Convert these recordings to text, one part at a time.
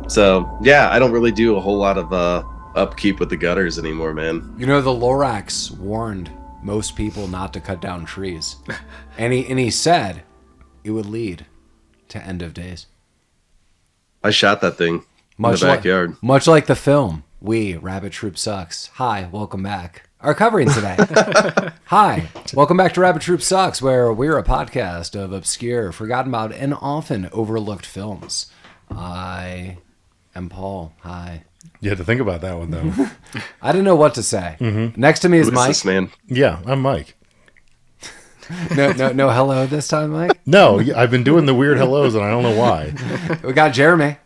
So yeah, I don't really do a whole lot of upkeep with the gutters anymore, man. You know, the Lorax warned most people not to cut down trees, and he said it would lead to end of days. I shot that thing in the backyard. Much like the film, Rabbit Troop Sucks. Hi, welcome back. Are covering today. Hi, welcome back to Rabbit Troop Sucks, where we're a podcast of obscure, forgotten about, and often overlooked films. I am Paul. Hi. You had to think about that one, though. I didn't know what to say. Mm-hmm. Next to me is Mike. This man? Yeah, I'm Mike. No, hello this time, Mike? No, I've been doing the weird hellos, and I don't know why. We got Jeremy.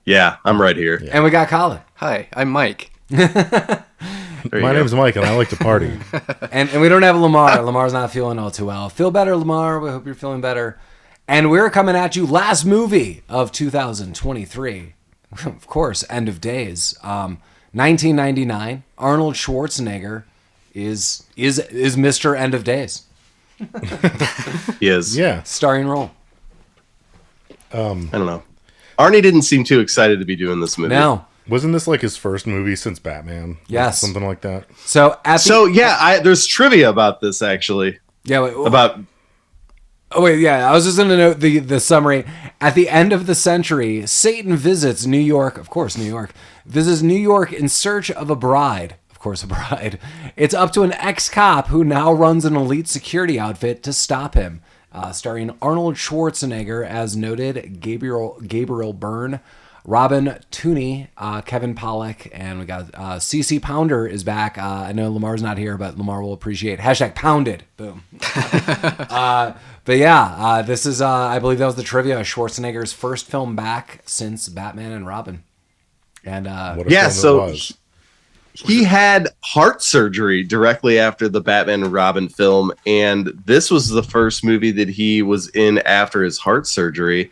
Yeah, I'm right here. And we got Collin. Hi, I'm Mike. My name's Mike, and I like to party. and we don't have Lamar. Lamar's not feeling all too well. Feel better, Lamar. We hope you're feeling better. And we're coming at you, last movie of 2023. Of course, End of Days. 1999. Arnold Schwarzenegger is Mr. End of Days. He is. Yeah. Starring role. I don't know. Arnie didn't seem too excited to be doing this movie. No. Wasn't this like his first movie since Batman? Yes. Something like that. There's trivia about this, actually. Yeah. Wait, about... Oh, wait, yeah. I was just going to note the summary. At the end of the century, Satan visits New York. Of course, New York. Visits New York in search of a bride. Of course, a bride. It's up to an ex-cop who now runs an elite security outfit to stop him. Starring Arnold Schwarzenegger, as noted, Gabrriel Bryne, Robin Tunney, Kevin Pollak, and we got CC Pounder is back. I know Lamar's not here, but Lamar will appreciate. #pounded. Boom. But yeah, this is, I believe that was the trivia, Schwarzenegger's first film back since Batman and Robin. And he had heart surgery directly after the Batman and Robin film, and this was the first movie that he was in after his heart surgery.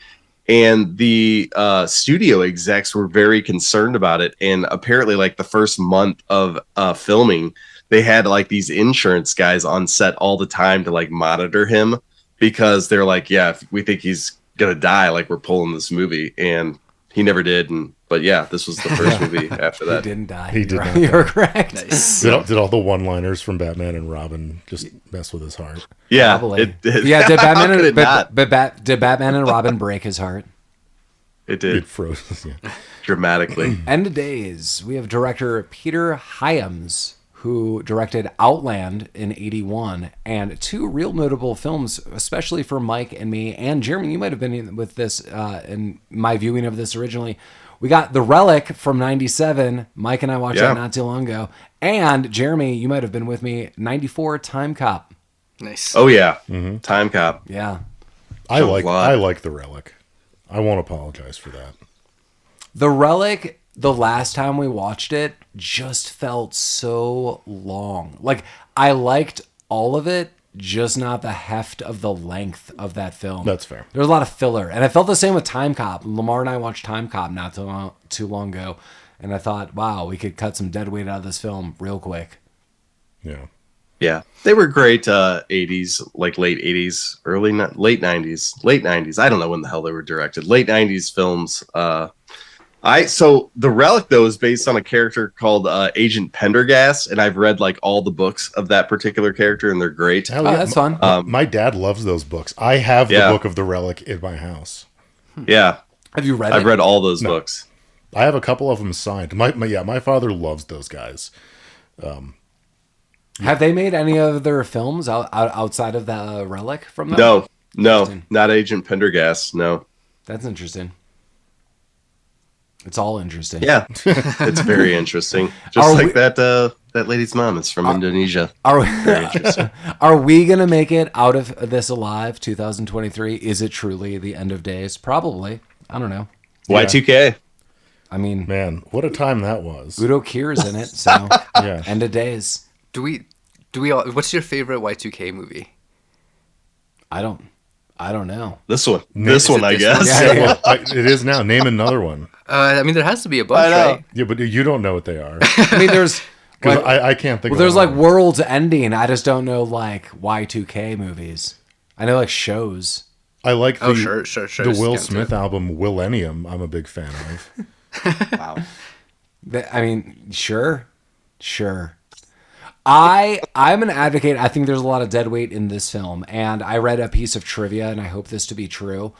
And the studio execs were very concerned about it. And apparently, like the first month of filming, they had like these insurance guys on set all the time to like monitor him, because they're like, yeah, if we think he's gonna die, like we're pulling this movie. And he never did. But yeah, this was the first movie after that. He didn't die. He did not. You're correct. Nice. Did all the one-liners from Batman and Robin just mess with his heart? Yeah. Probably. Yeah, did Batman and Robin break his heart? It did. It froze. Yeah. Dramatically. End of Days. We have director Peter Hyams, who directed Outland in 1981, and two real notable films, especially for Mike and me, and Jeremy, you might have been with this in my viewing of this originally. We got The Relic from 1997. Mike and I watched that not too long ago. And Jeremy, you might have been with me, 1994 Time Cop. Nice. Oh yeah. Mm-hmm. Time Cop. Yeah. I like The Relic. I won't apologize for that. The Relic, the last time we watched it, just felt so long. Like, I liked all of it, just not the heft of the length of that film. That's fair. There was a lot of filler. And I felt the same with Time Cop. Lamar and I watched Time Cop not too long ago. And I thought, wow, we could cut some dead weight out of this film real quick. Yeah. Yeah. They were great 80s, like late 80s, late 90s. I don't know when the hell they were directed. Late 90s films. So The Relic, though, is based on a character called Agent Pendergast, and I've read like all the books of that particular character, and they're great. Oh, that's fun. My dad loves those books. I have the book of The Relic in my house. Yeah. Have you read it? I've read all those books. I have a couple of them signed. My father loves those guys. Have they made any other films outside of The Relic from them? No, not Agent Pendergast, no. That's interesting. It's all interesting. Yeah, it's very interesting. Just like that lady's mom is from Indonesia. Very interesting. Are we going to make it out of this alive, 2023? Is it truly the end of days? Probably. I don't know. Y2K. I mean, man, what a time that was. Udo Kier's in it, so yeah. End of days. Do we all, what's your favorite Y2K movie? I don't know. This one, I guess. Yeah. It is now. Name another one. I mean, there has to be a bunch, right? Yeah, but you don't know what they are. I mean, there's... Because I can't think of there's one. like World's Ending. I just don't know like Y2K movies. I know like shows. I like the sure. the Will Smith album Millennium. I'm a big fan of. Wow. I mean, sure. I'm an advocate. I think there's a lot of dead weight in this film, and I read a piece of trivia, and I hope this to be true,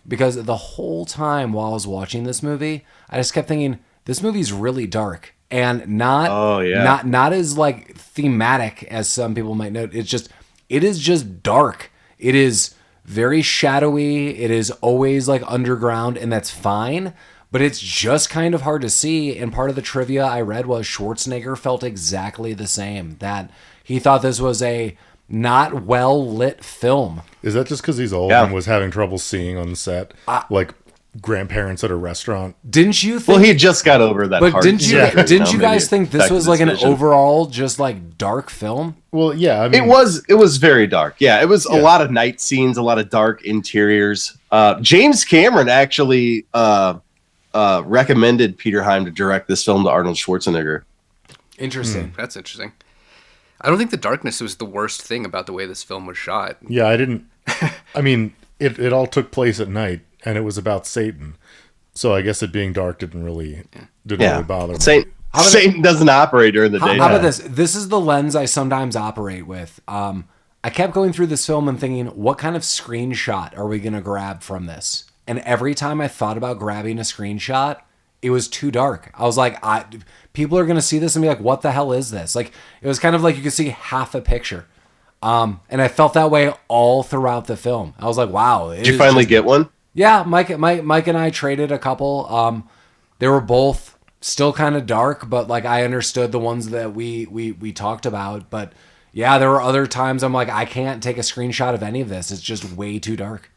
because the whole time while I was watching this movie, I just kept thinking this movie's really dark and not as like thematic as some people might note. It is just dark. It is very shadowy. It is always like underground, and that's fine. But it's just kind of hard to see. And part of the trivia I read was Schwarzenegger felt exactly the same. That he thought this was a not well lit film. Is that just because he's old and was having trouble seeing on the set, like grandparents at a restaurant? Didn't you think? Well, he just got over that. But didn't you guys think this was like an overall just like dark film? Well, yeah, I mean, it was very dark. Yeah, it was a lot of night scenes, a lot of dark interiors. James Cameron actually recommended Peter Heim to direct this film to Arnold Schwarzenegger. Interesting. That's interesting. I don't think the darkness was the worst thing about the way this film was shot. Yeah, I didn't. I mean, it all took place at night, and it was about Satan. So I guess it being dark didn't really bother me. Satan doesn't operate during the day. How about this? This is the lens I sometimes operate with. I kept going through this film and thinking, what kind of screenshot are we going to grab from this? And every time I thought about grabbing a screenshot, it was too dark. I was like, people are going to see this and be like, what the hell is this? Like, it was kind of like you could see half a picture. And I felt that way all throughout the film. I was like, wow. Did you finally get one? Yeah, Mike and I traded a couple. They were both still kind of dark, but like I understood the ones that we talked about. But yeah, there were other times I'm like, I can't take a screenshot of any of this. It's just way too dark.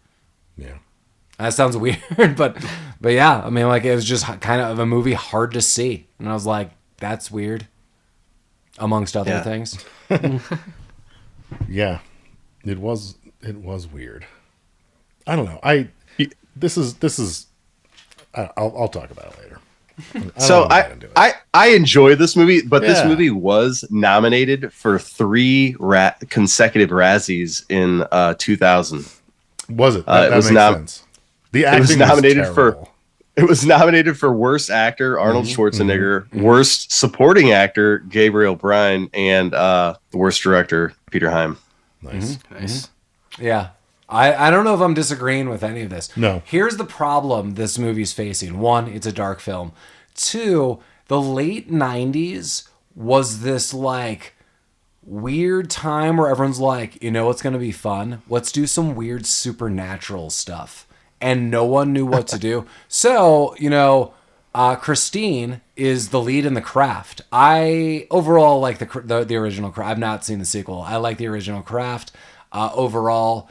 Yeah. That sounds weird, but yeah, I mean, like it was just kind of a movie hard to see, and I was like, that's weird, amongst other things. Yeah, it was weird. I don't know. I'll talk about it later. I enjoy this movie, but this movie was nominated for 3 consecutive Razzies in 2000. Was it? That makes sense. The acting it was nominated for Worst Actor, Arnold Schwarzenegger, Worst Supporting Actor, Gabrriel Bryne, and Worst Director, Peter Heim. Nice. Yeah. I don't know if I'm disagreeing with any of this. No. Here's the problem this movie's facing. 1, it's a dark film. 2, the late 90s was this like weird time where everyone's like, you know what's going to be fun? Let's do some weird supernatural stuff. And no one knew what to do. So, Christine is the lead in The Craft. I overall like the original Craft. I've not seen the sequel. I like the original Craft overall.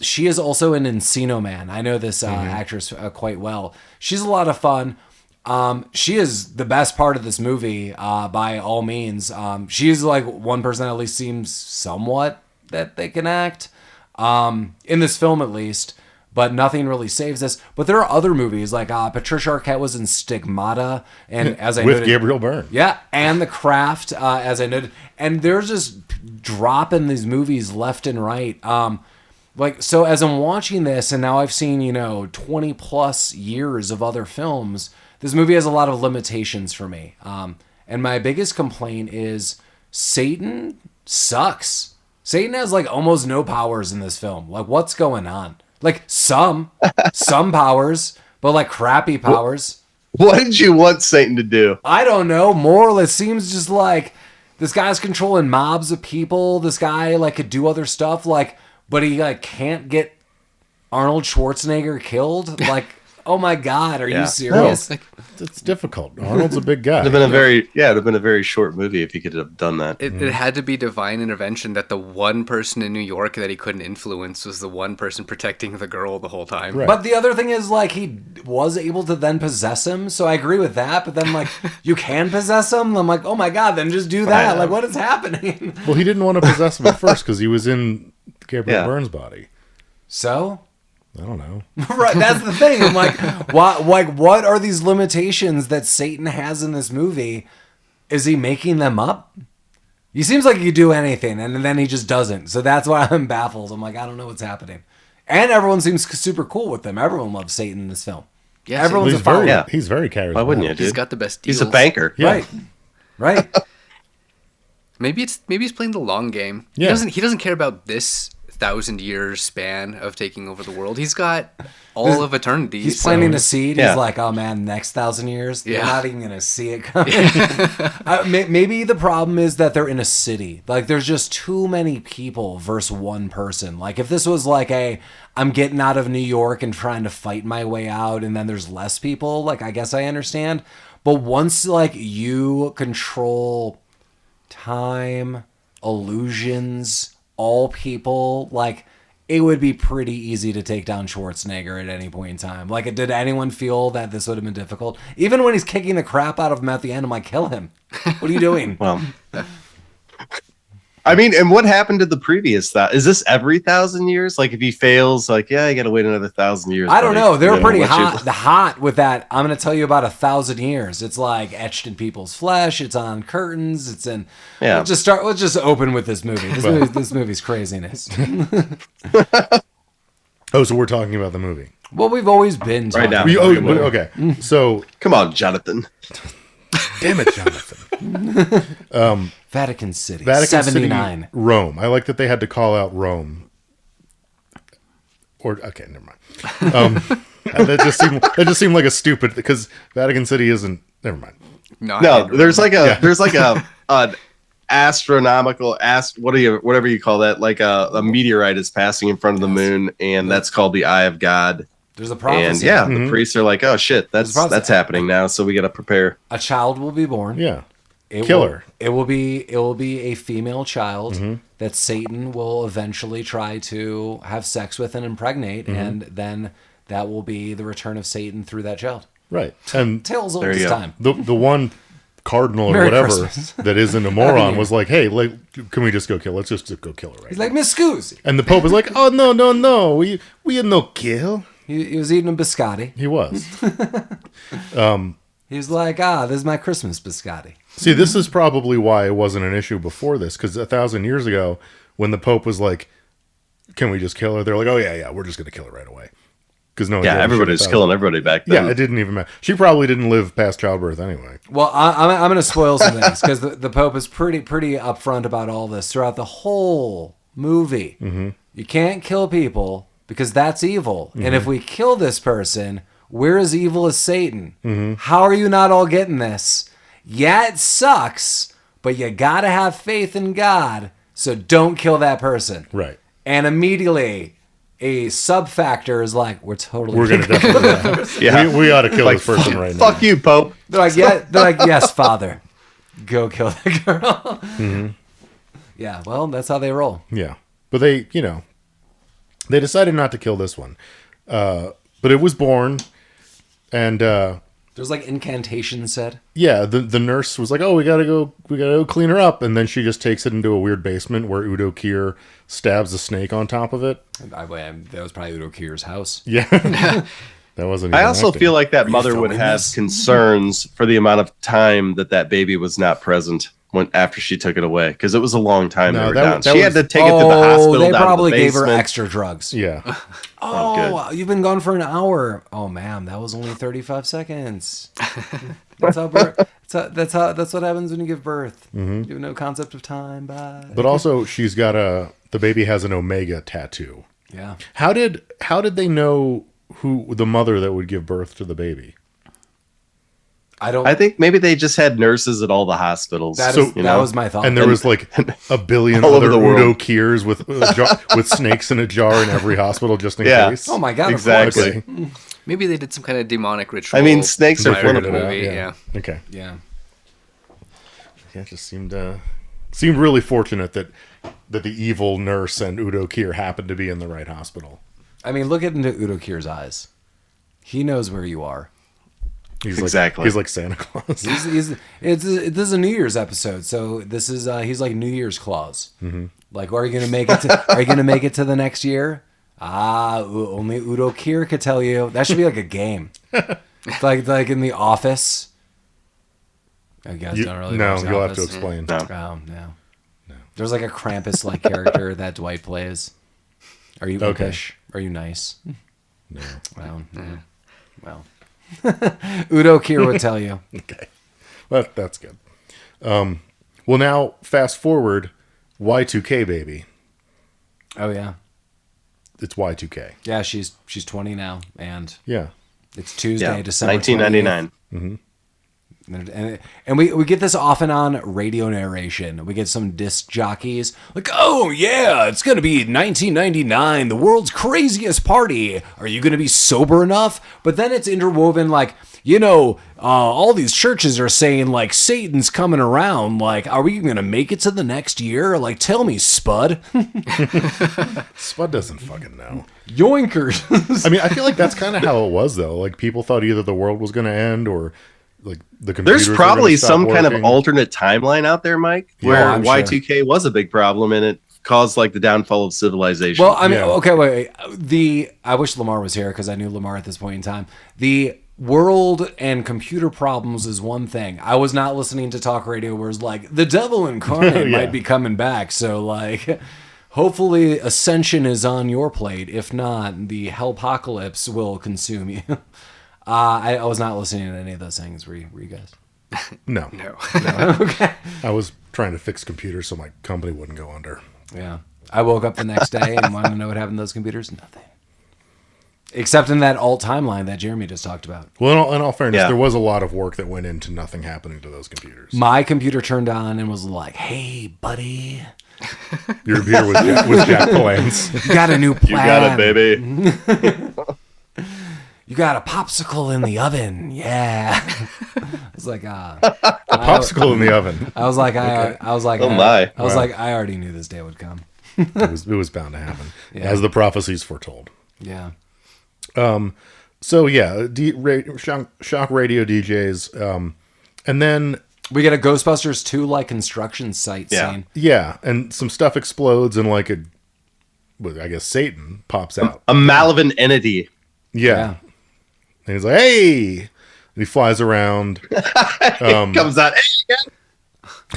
She is also in Encino Man. I know this actress quite well. She's a lot of fun. She is the best part of this movie by all means. She's like one person that at least seems somewhat that they can act in this film at least. But nothing really saves this. But there are other movies like Patricia Arquette was in Stigmata, and as I with noted, Gabrriel Byrne, and The Craft, as I noted, and there's just dropping these movies left and right. So as I'm watching this, and now I've seen 20 plus years of other films, this movie has a lot of limitations for me. And my biggest complaint is Satan sucks. Satan has like almost no powers in this film. Like, what's going on? Like some powers, but like crappy powers. What did you want Satan to do? I don't know. More, it seems just like this guy's controlling mobs of people. This guy like could do other stuff, like, but he like can't get Arnold Schwarzenegger killed. Like, oh my God, are you serious? No, it's difficult. Arnold's a big guy. It'd have been a very short movie if he could have done that. It had to be divine intervention that the one person in New York that he couldn't influence was the one person protecting the girl the whole time. Right. But the other thing is, like, he was able to then possess him, so I agree with that. But then, like, you can possess him? I'm like, oh my God, then just do that. Like, what is happening? Well, he didn't want to possess him at first because he was in Gabrriel Byrne's body. So? I don't know. Right, that's the thing. I'm like, what are these limitations that Satan has in this movie? Is he making them up? He seems like he could do anything, and then he just doesn't. So that's why I'm baffled. I'm like, I don't know what's happening. And everyone seems super cool with them. Everyone loves Satan in this film. Yeah, Everyone's He's a follower. very, he's very charismatic. Why wouldn't you, dude? He's got the best deals. He's a banker. Yeah. Right. Maybe he's playing the long game. Yeah. He doesn't care about this 1,000-year span of taking over the world. He's got all of eternity. He's planting a seed. Yeah. He's like, oh man, next 1,000 years, Yeah. you're not even gonna see it coming. Maybe the problem is that they're in a city. Like, there's just too many people versus one person. Like, if this was like I'm getting out of New York and trying to fight my way out, and then there's less people, like, I guess I understand. But once like you control time, illusions, all people, like, it would be pretty easy to take down Schwarzenegger at any point in time. Like, did anyone feel that this would have been difficult? Even when he's kicking the crap out of him at the end, I'm like, kill him. What are you doing? Well, I mean, and what happened to the previous Is this every 1,000 years? Like, if he fails, like, yeah, you got to wait another 1,000 years. I don't buddy. know. They were pretty what you- hot with that. I'm going to tell you about 1,000 years. It's like etched in people's flesh. It's on curtains. It's in. Yeah. Let's just open with this movie. This movie's craziness. Oh, so we're talking about the movie. Well, we've always been Right now. Okay. So, Come on, Jonathan. damn it, Jonathan. Vatican City. Vatican 79. City, Rome. I like that they had to call out Rome. Okay, never mind. That just seemed like a stupid, because Vatican City isn't. Never mind. No, there's like a an astronomical whatever you call that, like a meteorite is passing in front of the moon, and that's called the Eye of God. There's a And prophecy. yeah, the priests are like, oh shit, There's a prophecy. that's happening now, so we got to prepare. A child will be born. Yeah. It Killer. It will be a female child that Satan will eventually try to have sex with and impregnate, and then that will be the return of Satan through that child. Right. And Tales old There you as go. time. the one cardinal or Merry whatever Christmas. that isn't a moron was like, hey, can we just go kill? Let's just go kill her right He's now. like, Miss Scusi. And the Pope is like, oh, no. We had no kill. He was eating a biscotti. He was. He was like, this is my Christmas biscotti. See, this is probably why it wasn't an issue before this, because 1,000 years ago, when the Pope was like, can we just kill her? They're like, oh, yeah, we're just going to kill her right away. Because no, Yeah, everybody was killing everybody back then. Yeah, it didn't even matter. She probably didn't live past childbirth anyway. Well, I'm going to spoil some things because the Pope is pretty upfront about all this throughout the whole movie. Mm-hmm. You can't kill people because that's evil. Mm-hmm. And if we kill this person, we're as evil as Satan. Mm-hmm. How are you not all getting this? Yeah, it sucks, but you got to have faith in God, so don't kill that person. Right. And immediately, a sub-factor is like, we're We're going to definitely Yeah. we ought to kill this person right now. Fuck you, Pope. They're like, yes, Father. Go kill that girl. Mm-hmm. Yeah, well, that's how they roll. Yeah. But they decided not to kill this one. But it was born, and There's like incantations said. yeah, the nurse was like, "Oh, we gotta go clean her up," and then she just takes it into a weird basement where Udo Kier stabs a snake on top of it. That was probably Udo Kier's house. Yeah, that wasn't. I even also acting. feel like that you mother would filming have this? concerns for the amount of time that baby was not present after she took it away, because it was a long time No, they were that- down. that She had was- to take it to the hospital. They down probably to the gave her basement. extra drugs. Yeah, Oh, you've been gone for an hour. Oh, ma'am, that was only 35 seconds. That's what happens when you give birth. Mm-hmm. You have no concept of time. Bye. but also she's got the baby has an omega tattoo. Yeah. How did they know who the mother that would give birth to the baby? I think maybe they just had nurses at all the hospitals. That So, was my thought. And there was like a billion all over other the world. Udo Kiers with snakes in a jar in every hospital just in Yeah. case. oh my God! Exactly. Of course. Maybe they did some kind of demonic ritual. I mean, snakes are prior to the plentiful. movie, yeah. Okay. Yeah. Yeah, it just seemed really fortunate that the evil nurse and Udo Kier happened to be in the right hospital. I mean, look into Udo Kier's eyes. He knows where you are. He's Exactly. He's like Santa Claus. This is a New Year's episode, so this is he's like New Year's Claus. Mm-hmm. Like, are you gonna make it? Are you gonna make it to the next year? Only Udo Kier could tell you. That should be like a game, like in The Office. You guys don't really no, watch The you'll have to Office? explain. No. Oh no. There's like a Krampus like character that Dwight plays. Are you Okay. impish? Are you nice? No. Well, yeah. Well. Udo Kier would tell you. Okay. Well, that's good. Well, now, fast forward, Y2K, baby. Oh, yeah. It's Y2K. Yeah, she's 20 now, and Yeah. it's Tuesday, Yeah, December 1999. 28th. And we get this off and on radio narration. We get some disc jockeys like, oh yeah, it's going to be 1999, the world's craziest party. Are you going to be sober enough? But then it's interwoven like, all these churches are saying like Satan's coming around. Like, are we going to make it to the next year? Like, tell me, Spud. Spud doesn't fucking know. Yoinkers. I mean, I feel like that's kind of how it was, though. Like, people thought either the world was going to end or like the computers There's were gonna probably stop some kind of working. alternate timeline out there, Mike, where I'm sure. Y2K was a big problem and it caused like the downfall of civilization. Well, I mean, Yeah. okay, wait. I wish Lamar was here because I knew Lamar at this point in time. The world and computer problems is one thing. I was not listening to talk radio where it's like, the devil incarnate Yeah. might be coming back. So, like, hopefully ascension is on your plate. If not, the hellpocalypse will consume you. I was not listening to any of those things. Were you guys? No. Okay. I was trying to fix computers so my company wouldn't go under. Yeah. I woke up the next day and wanted to know what happened to those computers. Nothing. Except in that alt timeline that Jeremy just talked about. Well, in all fairness, Yeah. there was a lot of work that went into nothing happening to those computers. My computer turned on and was like, hey, buddy, Your computer was Jack Palance. you got a new plan. you got it, baby. You got a popsicle in the oven. Yeah. I was like, A popsicle in the oven. I was like, I was like, Oh, my. I was Wow. like, I already knew this day would come. It was bound to happen, Yeah. as the prophecies foretold. Yeah. So yeah, shock radio DJs, and then We get a Ghostbusters 2 like construction site Yeah. scene. yeah, and some stuff explodes and like I guess Satan pops out. A malevolent entity. Yeah, and he's like, "Hey!" And he flies around. Comes out.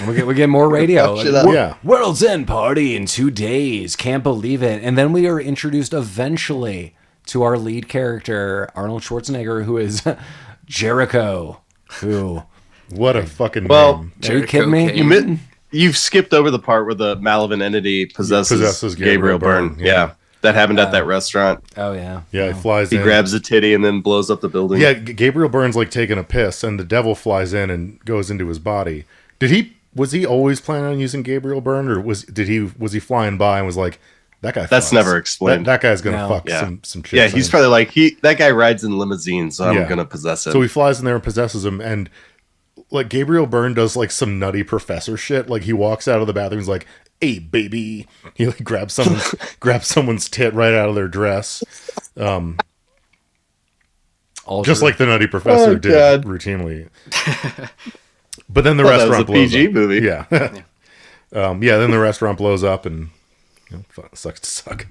We get more radio. Shut up. Yeah. World's End party in 2 days. Can't believe it. And then we are introduced eventually to our lead character, Arnold Schwarzenegger, who is Jericho. Who? What a fucking Well, name. Are you kidding me? Cane. You've skipped over the part where the malevolent entity possesses Gabrriel Gabrriel Bryne. Bryne, Yeah. That happened at that restaurant. Oh, yeah. Yeah, he flies He in. grabs a titty and then blows up the building. Yeah, Gabriel Byrne's like taking a piss, and the devil flies in and goes into his body. Was he always planning on using Gabriel Byrne, or was he flying by and was like, that guy? That's fucks. never explained. That guy's gonna No. fuck Yeah. some chicks. Yeah, he's probably like, that guy rides in limousines, so I'm Yeah. gonna possess him. So he flies in there and possesses him, and like Gabriel Byrne does like some nutty professor shit. Like he walks out of the bathroom, he's like, "Hey, baby!" He like grabs someone's tit right out of their dress, All just true. like the nutty professor Oh, did God. routinely. But then the Thought that was restaurant a blows PG up. movie. Yeah. Then the restaurant blows up and sucks to suck.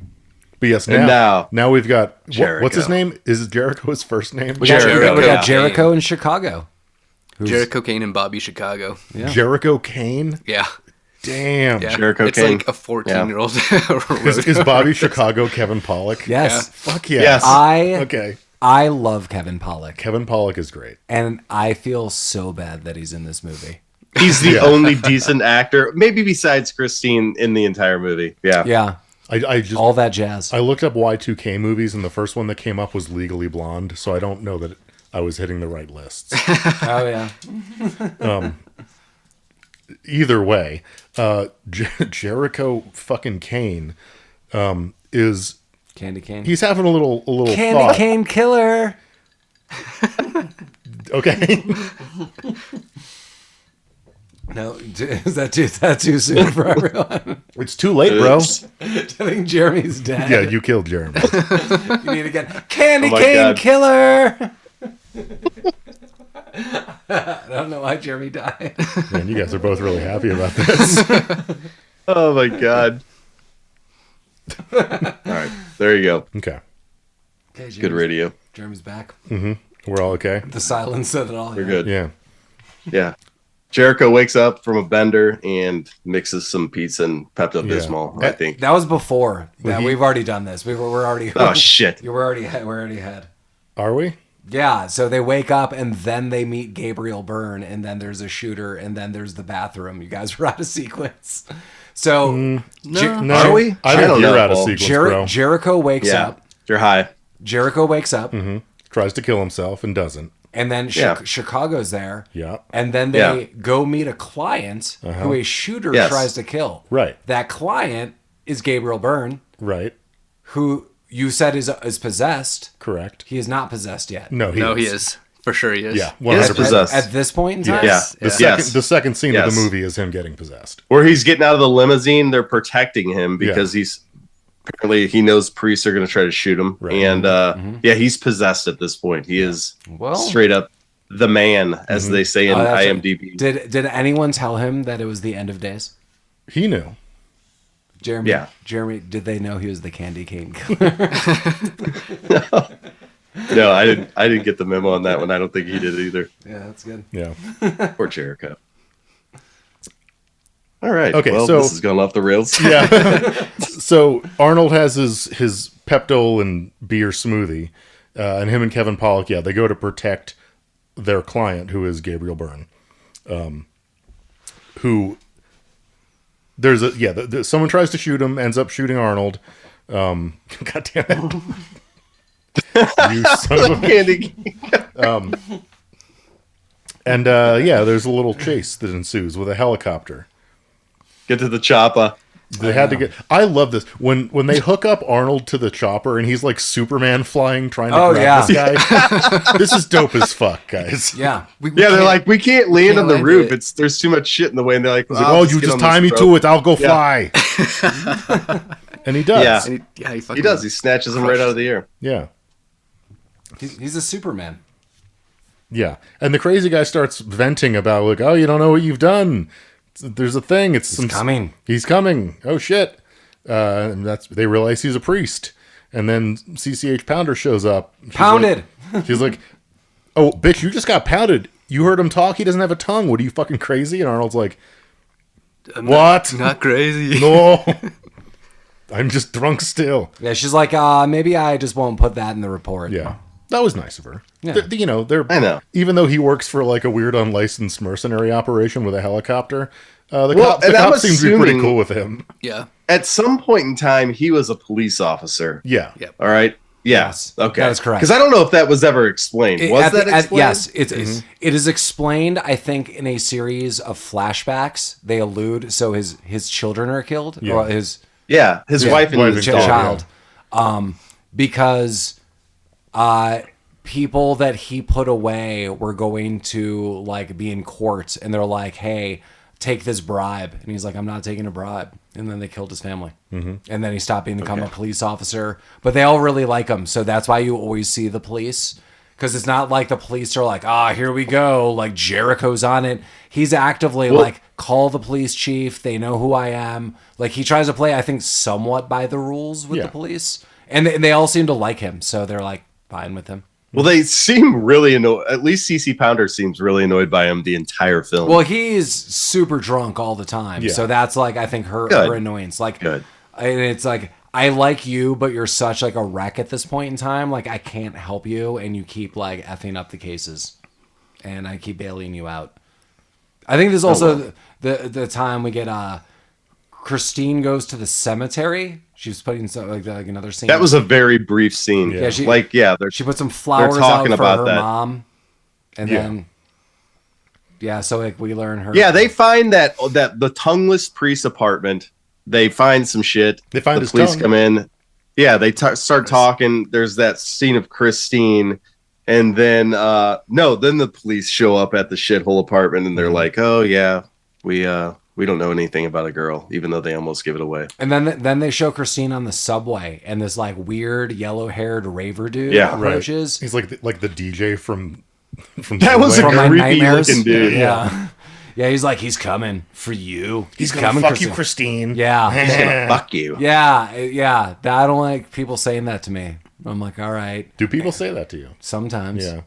But yes, And now we've got what's his Jericho. name? Is it Jericho his first name? we got Jericho. we got Yeah. Jericho in Chicago. Jericho Cane and Bobby Chicago. Yeah. Jericho Cane? Yeah. Damn. Yeah. Jericho it's Cane. like a 14-year-old. Is Bobby Chicago Kevin Pollak? Yes. Fuck yeah. Yes. Okay. I love Kevin Pollak, Kevin Pollak is great. and I feel so bad that he's in this movie. He's the only decent actor, maybe besides Christine, in the entire movie. Yeah. Yeah, I just all that jazz. I looked up Y2K movies, and the first one that came up was Legally Blonde, so I don't know that I was hitting the right lists. Oh yeah. Either way, Jericho fucking Cane is Candy cane. he's having a little Candy thought. cane killer. Okay. No, is that too soon for everyone? It's too late, bro. I think Jeremy's dead. Yeah, you killed Jeremy. You need to get Candy Oh my cane God. killer. I don't know why Jeremy died. Man, you guys are both really happy about this. Oh my god. All right, there you go. Okay. Okay, Good radio. Jeremy's back. We're all okay. The silence said it all. We're good. Yeah. Yeah. Jericho wakes up from a bender and mixes some pizza and Pepto-Bismol, I think. That was before. We've already done this. We're already. Oh, shit. We're already ahead. Are we? Yeah, so they wake up and then they meet Gabrriel Bryne, and then there's a shooter, and then there's the bathroom. You guys were out of sequence. So, No, Are we? I I think don't you're know, out of Paul. sequence, bro. Jericho wakes Yeah, up. you're high. Jericho wakes up, Tries to kill himself and doesn't. and then Yeah. Chicago's there. Yeah. And then they go meet a client who a shooter Yes. tries to kill. Right. That client is Gabrriel Bryne, Right. who you said is possessed. Correct. He is not possessed yet. No, he is. For sure he is. Yeah, He is 100%. possessed. At this point in time? Yeah. The second scene of Yes. the movie is him getting possessed. Where he's getting out of the limousine, they're protecting him because he's apparently he knows priests are going to try to shoot him. Right. And he's possessed at this point. He is Well- straight up the man, as they say in Oh, that's IMDb. Did anyone tell him that it was the end of days? He knew. Jeremy, did they know he was the candy cane killer? No, I didn't get the memo on that one. I don't think he did either. Yeah, that's good. Yeah. Poor Jericho. All right. Okay, Well, so- this is going off the rails. Yeah. So Arnold has his Pepto and beer smoothie, and him and Kevin Pollak, they go to protect their client, who is Gabrriel Bryne, who there's someone tries to shoot him, ends up shooting Arnold. God damn it! You son of a... Candy. And there's a little chase that ensues with a helicopter. Get to the chopper. They had to get. I love this when they hook up Arnold to the chopper and he's like Superman flying, trying to grab this guy. This is dope as fuck, guys. Yeah. They're like, we can't land on the land roof. it. There's too much shit in the way. And they're like, He's like, oh, you just tie me to it. I'll go fly. And he does. Yeah. And he fucking He does. He snatches him right out of the air. Yeah. He's a Superman. Yeah. And the crazy guy starts venting about like, oh, you don't know what you've done. There's a thing. He's coming. He's coming. Oh shit. And they realize he's a priest. And then CCH Pounder shows up. Pounded. She's like, oh, bitch, you just got pounded. You heard him talk? He doesn't have a tongue. What are you, fucking crazy? And Arnold's like, what? Not crazy. No. I'm just drunk still. Yeah, she's like, maybe I just won't put that in the report. Yeah. That was nice of her. Yeah. They're I know. Even though he works for like a weird unlicensed mercenary operation with a helicopter, the Well, and I'm cop seems to be pretty assuming- cool with him. Yeah. At some point in time, he was a police officer. Yeah. Yep. All right. Yeah. Yes, Okay. that is correct. Because I don't know if that was ever explained. Was that explained? Yes, it is explained. I think in a series of flashbacks, they allude. So his children are killed, Yeah. or his Yeah. His wife and his dog. child, because people that he put away were going to like be in court, and they're like, "Hey, take this bribe," and he's like, "I'm not taking a bribe," and then they killed his family, and then he stopped becoming a police officer. But they all really like him, so that's why you always see the police. Because it's not like the police are like, here we go, like Jericho's on it. He's actively like, call the police chief. They know who I am. Like he tries to play, I think, somewhat by the rules with the police. And they all seem to like him. So they're like, fine with him. Well, they seem really annoyed. At least CC Pounder seems really annoyed by him the entire film. Well, he's super drunk all the time. Yeah. So that's like, I think her annoyance. Like, Good. And it's like, I like you, but you're such like a wreck at this point in time. Like I can't help you, and you keep like effing up the cases, and I keep bailing you out. I think there's also the time we get Christine goes to the cemetery. She's putting some like another scene. That was a very brief scene. Yeah. She put some flowers talking out for about her that. mom, and then so like we learn her. Yeah, they find that the tongueless priest apartment. They find some shit. They find the his police tongue. come in. Yeah, they start talking. There's that scene of Christine, and then then the police show up at the shithole apartment, and they're like, "Oh yeah, we don't know anything about a girl," even though they almost give it away. And then they show Christine on the subway, and this like weird yellow-haired raver dude approaches. He's like the DJ from That was a From my creepy nightmares. looking dude. Yeah. Yeah, he's like, he's coming for you. He's coming, gonna fuck you, Christine. Yeah. Fuck you. Yeah. I don't like people saying that to me. I'm like, all right. Do people say that to you? Sometimes. Yeah.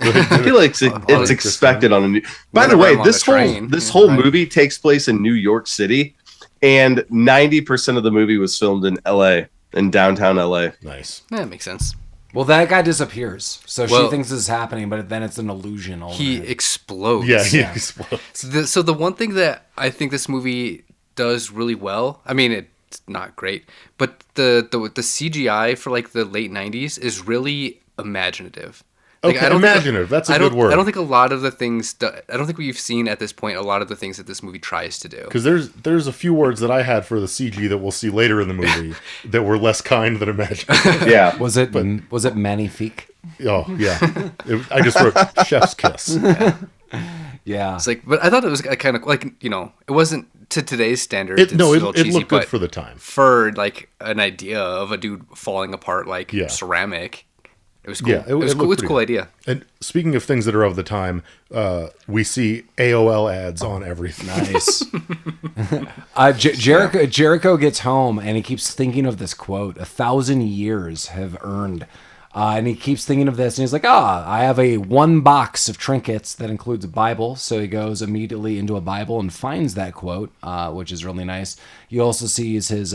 I feel like it's expected on a new. By the way, this whole movie takes place in New York City, and 90% of the movie was filmed in L.A. in downtown L.A. Nice. Yeah, that makes sense. Well, that guy disappears, so she thinks this is happening, but then it's an illusion. He explodes. Yeah, he explodes. So the one thing that I think this movie does really well, I mean, it's not great, but the CGI for like the late 90s is really imaginative. Like, Okay, imaginative. That's a good word. I don't think a lot of the things. I don't think we've seen at this point a lot of the things that this movie tries to do. Because there's a few words that I had for the CG that we'll see later in the movie that were less kind than imaginative. Yeah. Was it magnifique? Oh yeah, I just wrote chef's kiss. Yeah. It's like, but I thought it was kind of like, you know, it wasn't to today's standards. It cheesy, looked good for the time. For like an idea of a dude falling apart like ceramic. It was cool. Yeah, it was cool. It's a cool idea. And speaking of things that are of the time, we see AOL ads on everything. Nice. Jericho gets home and he keeps thinking of this quote: 1,000 years have earned. And he keeps thinking of this and he's like, I have one box of trinkets that includes a Bible. So he goes immediately into a Bible and finds that quote, which is really nice. He also sees his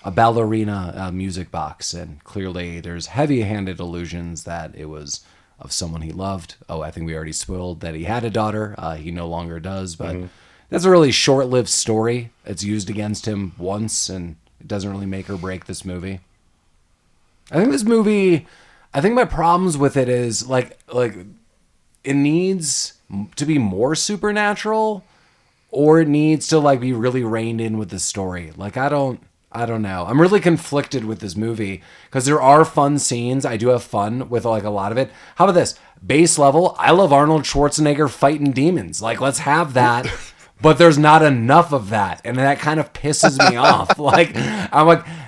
a ballerina music box, and clearly there's heavy-handed allusions that it was of someone he loved. Oh, I think we already spoiled that he had a daughter. He no longer does, but that's a really short-lived story. It's used against him once, and it doesn't really make or break this movie. I think my problems with it is like it needs to be more supernatural, or it needs to like be really reined in with the story. Like I don't know. I'm really conflicted with this movie because there are fun scenes. I do have fun with like a lot of it. How about this? Base level, I love Arnold Schwarzenegger fighting demons. Like, let's have that. But there's not enough of that. And that kind of pisses me off. Like,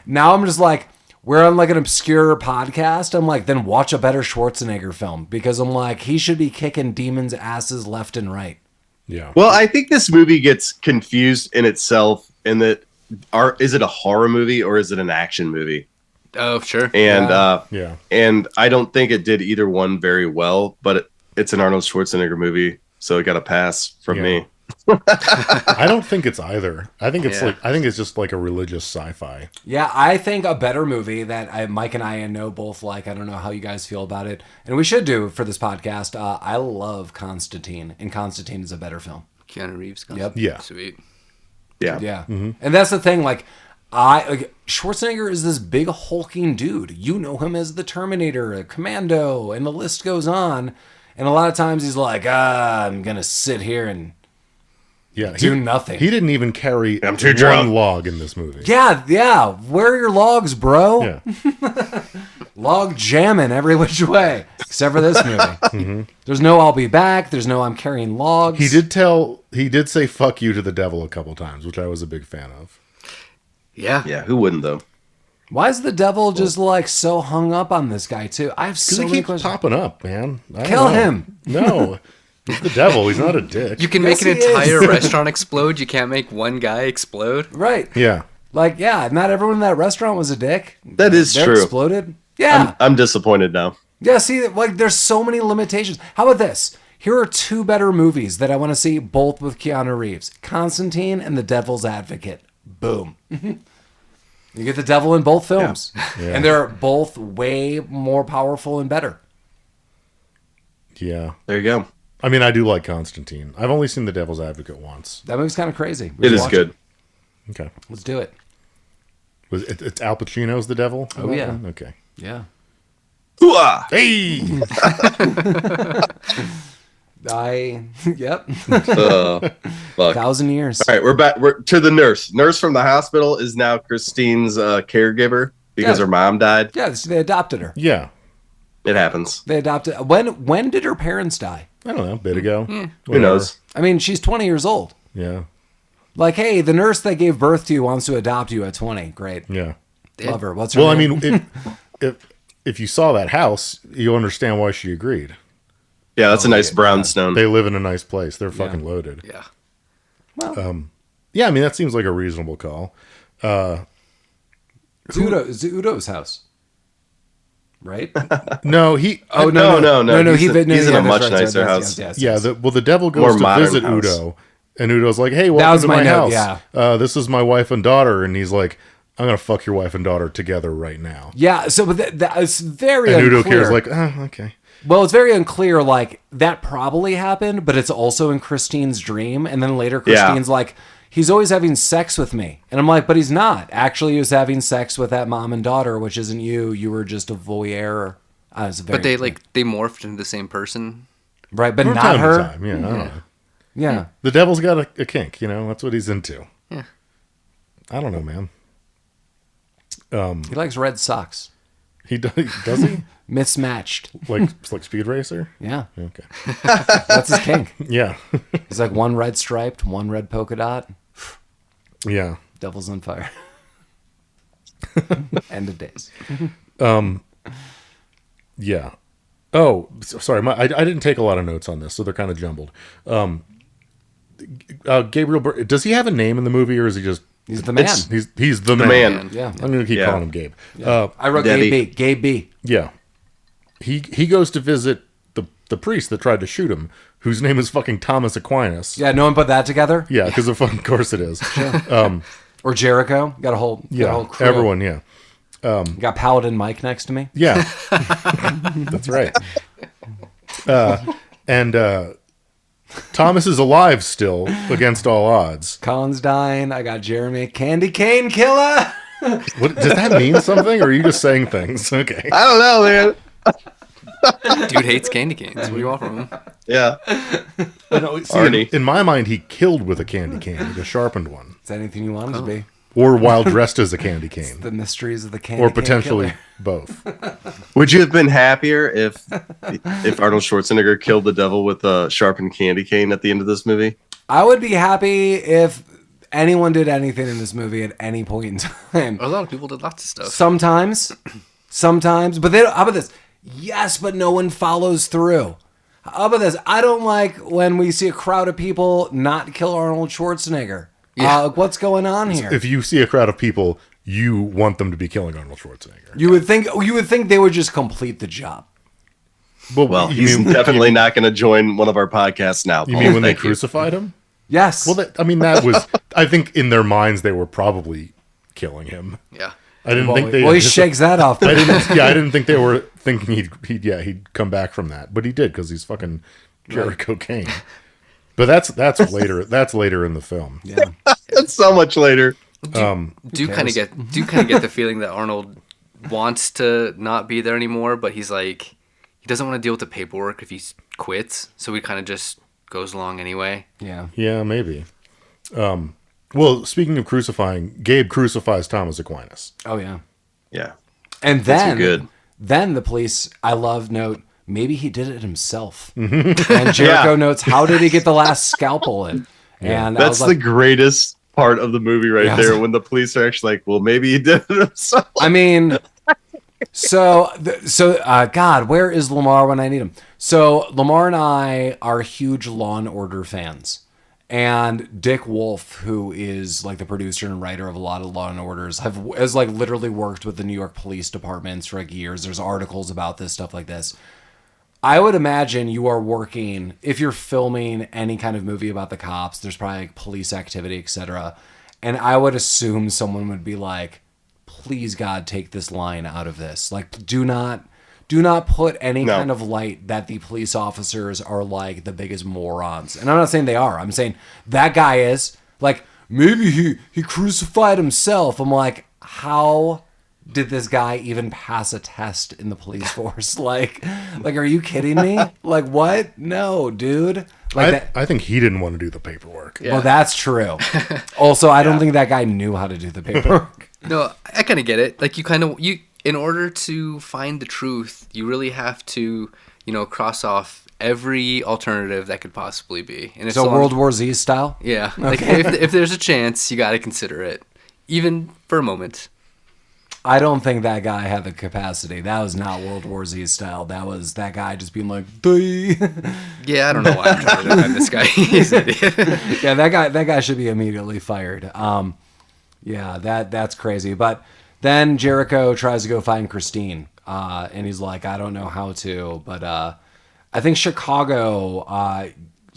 now I'm just like, we're on like an obscure podcast. I'm like, then watch a better Schwarzenegger film. Because I'm like, he should be kicking demons' asses left and right. Yeah. Well, I think this movie gets confused in itself in that is it a horror movie or is it an action movie? Oh, sure. And yeah. And I don't think it did either one very well, but it's an Arnold Schwarzenegger movie, so it got a pass from me. I don't think it's either. I think it's just like a religious sci-fi. Yeah, I think a better movie that Mike and I know both like. I don't know how you guys feel about it, and we should do for this podcast. I love Constantine, and Constantine is a better film. Keanu Reeves. Yep. Yeah. Sweet. Yeah. Mm-hmm. And that's the thing. Like, Schwarzenegger is this big hulking dude. You know him as the Terminator, Commando, and the list goes on. And a lot of times he's like, I'm gonna sit here and do nothing. He didn't even carry I'm too drunk. one log in this movie. Yeah. Where are your logs, bro? Yeah. Log jamming every which way, except for this movie. Mm-hmm. There's no I'll be back. There's no I'm carrying logs. He did say fuck you to the devil a couple times, which I was a big fan of. Yeah. Yeah, who wouldn't though? Why is the devil just like so hung up on this guy too? I have so Because he many keeps questions. popping up, man. Kill him. No. He's the devil. He's not a dick. You can Yes, make an he is. entire restaurant explode. You can't make one guy explode. Right. Yeah. Like, yeah, not everyone in that restaurant was a dick. That is They true. exploded. Yeah. I'm disappointed now. Yeah, see, like, there's so many limitations. How about this? Here are two better movies that I want to see, both with Keanu Reeves. Constantine and The Devil's Advocate. Boom. You get the devil in both films. Yeah. And they're both way more powerful and better. Yeah. There you go. I mean, I do like Constantine. I've only seen The Devil's Advocate once. That movie's kind of crazy. It is good. Okay. Let's do it. It's Al Pacino's the devil? Oh, yeah. One? Okay. Yeah. Hooah! Hey! Yep. Fuck. 1,000 years. All right, we're back. We're to the nurse. Nurse from the hospital is now Christine's caregiver because her mom died. Yeah, they adopted her. Yeah. It happens. They adopted. When did her parents die? I don't know. A bit ago. Who knows? I mean, she's 20 years old. Yeah. Like, hey, the nurse that gave birth to you wants to adopt you at 20. Great. Yeah. Love her. What's her Well, I name? mean, if you saw that house, you understand why she agreed. Yeah, that's a nice brownstone. They live in a nice place. They're fucking loaded. Yeah. Well, Yeah, I mean, that seems like a reasonable call. it's Udo's house. right? No, he. No. He's in a much nicer house. Yeah. The devil More goes to modern visit house. Udo, and Udo's like, "Hey, was welcome to my my note, house. This is my wife and daughter." And he's like, "I'm gonna fuck your wife and daughter together right now." Yeah. So but that is very And unclear. Udo cares like, okay. Well, it's very unclear. Like that probably happened, but it's also in Christine's dream. And then later, Christine's like, he's always having sex with me, and I'm like, but he's not. Actually, he was having sex with that mom and daughter, which isn't you. You were just a voyeur. But they morphed into the same person. Right, but From not time to her. time, yeah, I don't know. Yeah. The devil's got a kink, that's what he's into. Yeah. I don't know, man. He likes red socks. He does he? Mismatched. like Speed Racer? Yeah. Okay. That's his kink. Yeah. He's like one red striped, one red polka dot. Yeah. Devil's on fire. End of days. Yeah. Oh, sorry. I didn't take a lot of notes on this, so they're kind of jumbled. Gabrriel Bryne, does he have a name in the movie, or is he just... He's the man. He's the man. man. Yeah. I'm going to keep calling him Gabe. I wrote Debbie. Gabe B. Gabe B. Yeah. He goes to visit the priest that tried to shoot him, whose name is fucking Thomas Aquinas. Yeah, no one put that together? Yeah, because of course it is. Or Jericho. Got a whole crew. Everyone, yeah. Got Paladin Mike next to me. Yeah. That's right. And Thomas is alive still, against all odds. Collin's dying. I got Jeremy Candy Cane Killer. What does that mean something, or are you just saying things? Okay. I don't know, man. Dude hates candy canes. What do you want from him? Yeah. See, in my mind, he killed with a candy cane, like a sharpened one. Is that anything you want him to be? Or while dressed as a candy cane. The mysteries of the candy Or cane potentially killer. both. Would you have been happier if Arnold Schwarzenegger killed the devil with a sharpened candy cane at the end of this movie? I would be happy if anyone did anything in this movie at any point in time. A lot of people did lots of stuff. Sometimes, but how about this? Yes, but no one follows through. How about this? I don't like when we see a crowd of people not kill Arnold Schwarzenegger. Yeah. What's going on here? If you see a crowd of people, you want them to be killing Arnold Schwarzenegger. You would think they would just complete the job. Well, he's definitely not going to join one of our podcasts now. You Paul. mean when they Thank you. crucified him? Yes. Well, that was. I think in their minds they were probably killing him. Yeah. I didn't think they. Well, he shakes that off. I didn't think they were thinking he'd come back from that, but he did because he's fucking Jericho Cane. But that's later. That's later in the film. Yeah. That's so much later. Do kind of get the feeling that Arnold wants to not be there anymore, but he's like, he doesn't want to deal with the paperwork if he quits, so he kind of just goes along anyway. Yeah. Yeah, maybe. Well, speaking of crucifying, Gabe crucifies Thomas Aquinas. Oh yeah. Yeah. And That's good. then the police, I love, note, maybe he did it himself. And Jericho notes, how did he get the last scalpel in? And That's the greatest part of the movie right there, when the police are actually like, well, maybe he did it himself. I mean, God, where is Lamar when I need him? So Lamar and I are huge Law and Order fans. And Dick Wolf, who is like the producer and writer of a lot of Law and Orders, has like literally worked with the New York Police Departments for like years. There's articles about this, stuff like this. I would imagine you are working, if you're filming any kind of movie about the cops, there's probably like police activity, etc. And I would assume someone would be like, please God, take this line out of this. Like, do not put any kind of light that the police officers are like the biggest morons. And I'm not saying they are. I'm saying that guy is. Like, maybe he crucified himself. I'm like, how did this guy even pass a test in the police force? Like, are you kidding me? Like, what? No, dude. Like I think he didn't want to do the paperwork. Yeah. Well, that's true. Also, I don't think that guy knew how to do the paperwork. No, I kind of get it. Like, you in order to find the truth, you really have to, cross off every alternative that could possibly be. And it's So World War Z style? Yeah. Like, if there's a chance, you got to consider it, even for a moment. I don't think that guy had the capacity. That was not World War Z style. That was that guy just being like, "Dee." Yeah, I don't know why I'm trying to defend this guy. He's an idiot. Yeah, that guy should be immediately fired. Yeah, that's crazy. But then Jericho tries to go find Christine. and he's like, I don't know how to, but I think Chicago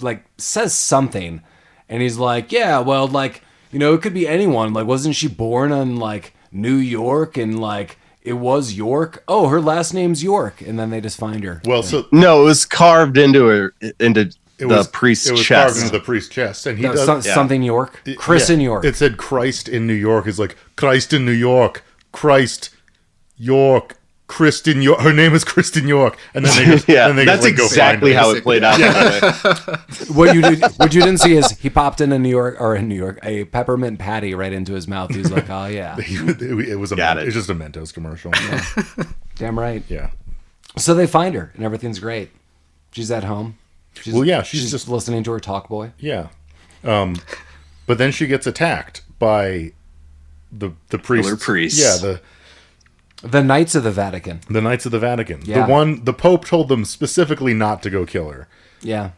like says something, and he's like, yeah, well, like, you know, it could be anyone. Like, wasn't she born in like New York, and like it was York? Oh, her last name's York, and then they just find her. Well, so No, it was carved into the priest's it was chest. carved into the priest's chest, and he That was does something York, Chris in York. It said Christ in New York. It's like Christ in New York, Christ York, Kristen York. Her name is Kristen York, and then they just Yeah, then they that's just, like, go exactly find her. how it played out. By the way. What you didn't see is he popped in New York, a peppermint patty right into his mouth. He's like, oh yeah, It was Got it. it's just a Mentos commercial. damn right. Yeah. So they find her, and everything's great. She's at home. She's, Well, yeah, she's just listening to her talk boy. yeah. But then she gets attacked by the priest. Killer priests. Yeah, The Knights of the Vatican. the Knights of the Vatican. Yeah. The Pope told them specifically not to go kill her. Yeah,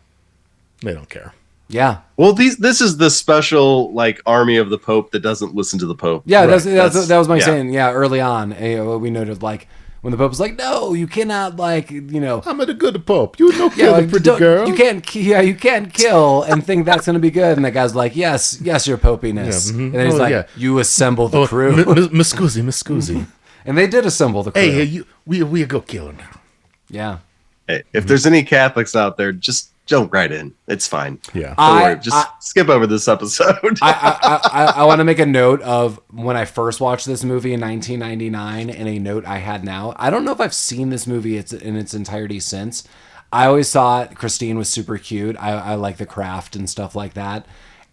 They don't care. yeah, Well, this is the special like army of the Pope that doesn't listen to the Pope. yeah. Right. That was my yeah. saying. Yeah, early on, we noted like when the Pope was like, no, you cannot like I'm a good Pope. You no yeah, kill like, the pretty don't- girl. you can't kill and think that's gonna be good. And the guy's like, yes, your popiness. Yeah, mhm. And then he's Oh, like, yeah. you assemble the crew. Miss Scusi. And they did assemble the crew. Hey, we go kill her now. Yeah. Hey, if there's any Catholics out there, just jump right in. It's fine. Yeah. Don't worry. Just skip over this episode. I want to make a note of when I first watched this movie in 1999 and a note I had now. I don't know if I've seen this movie in its entirety since. I always thought Christine was super cute. I like the craft and stuff like that.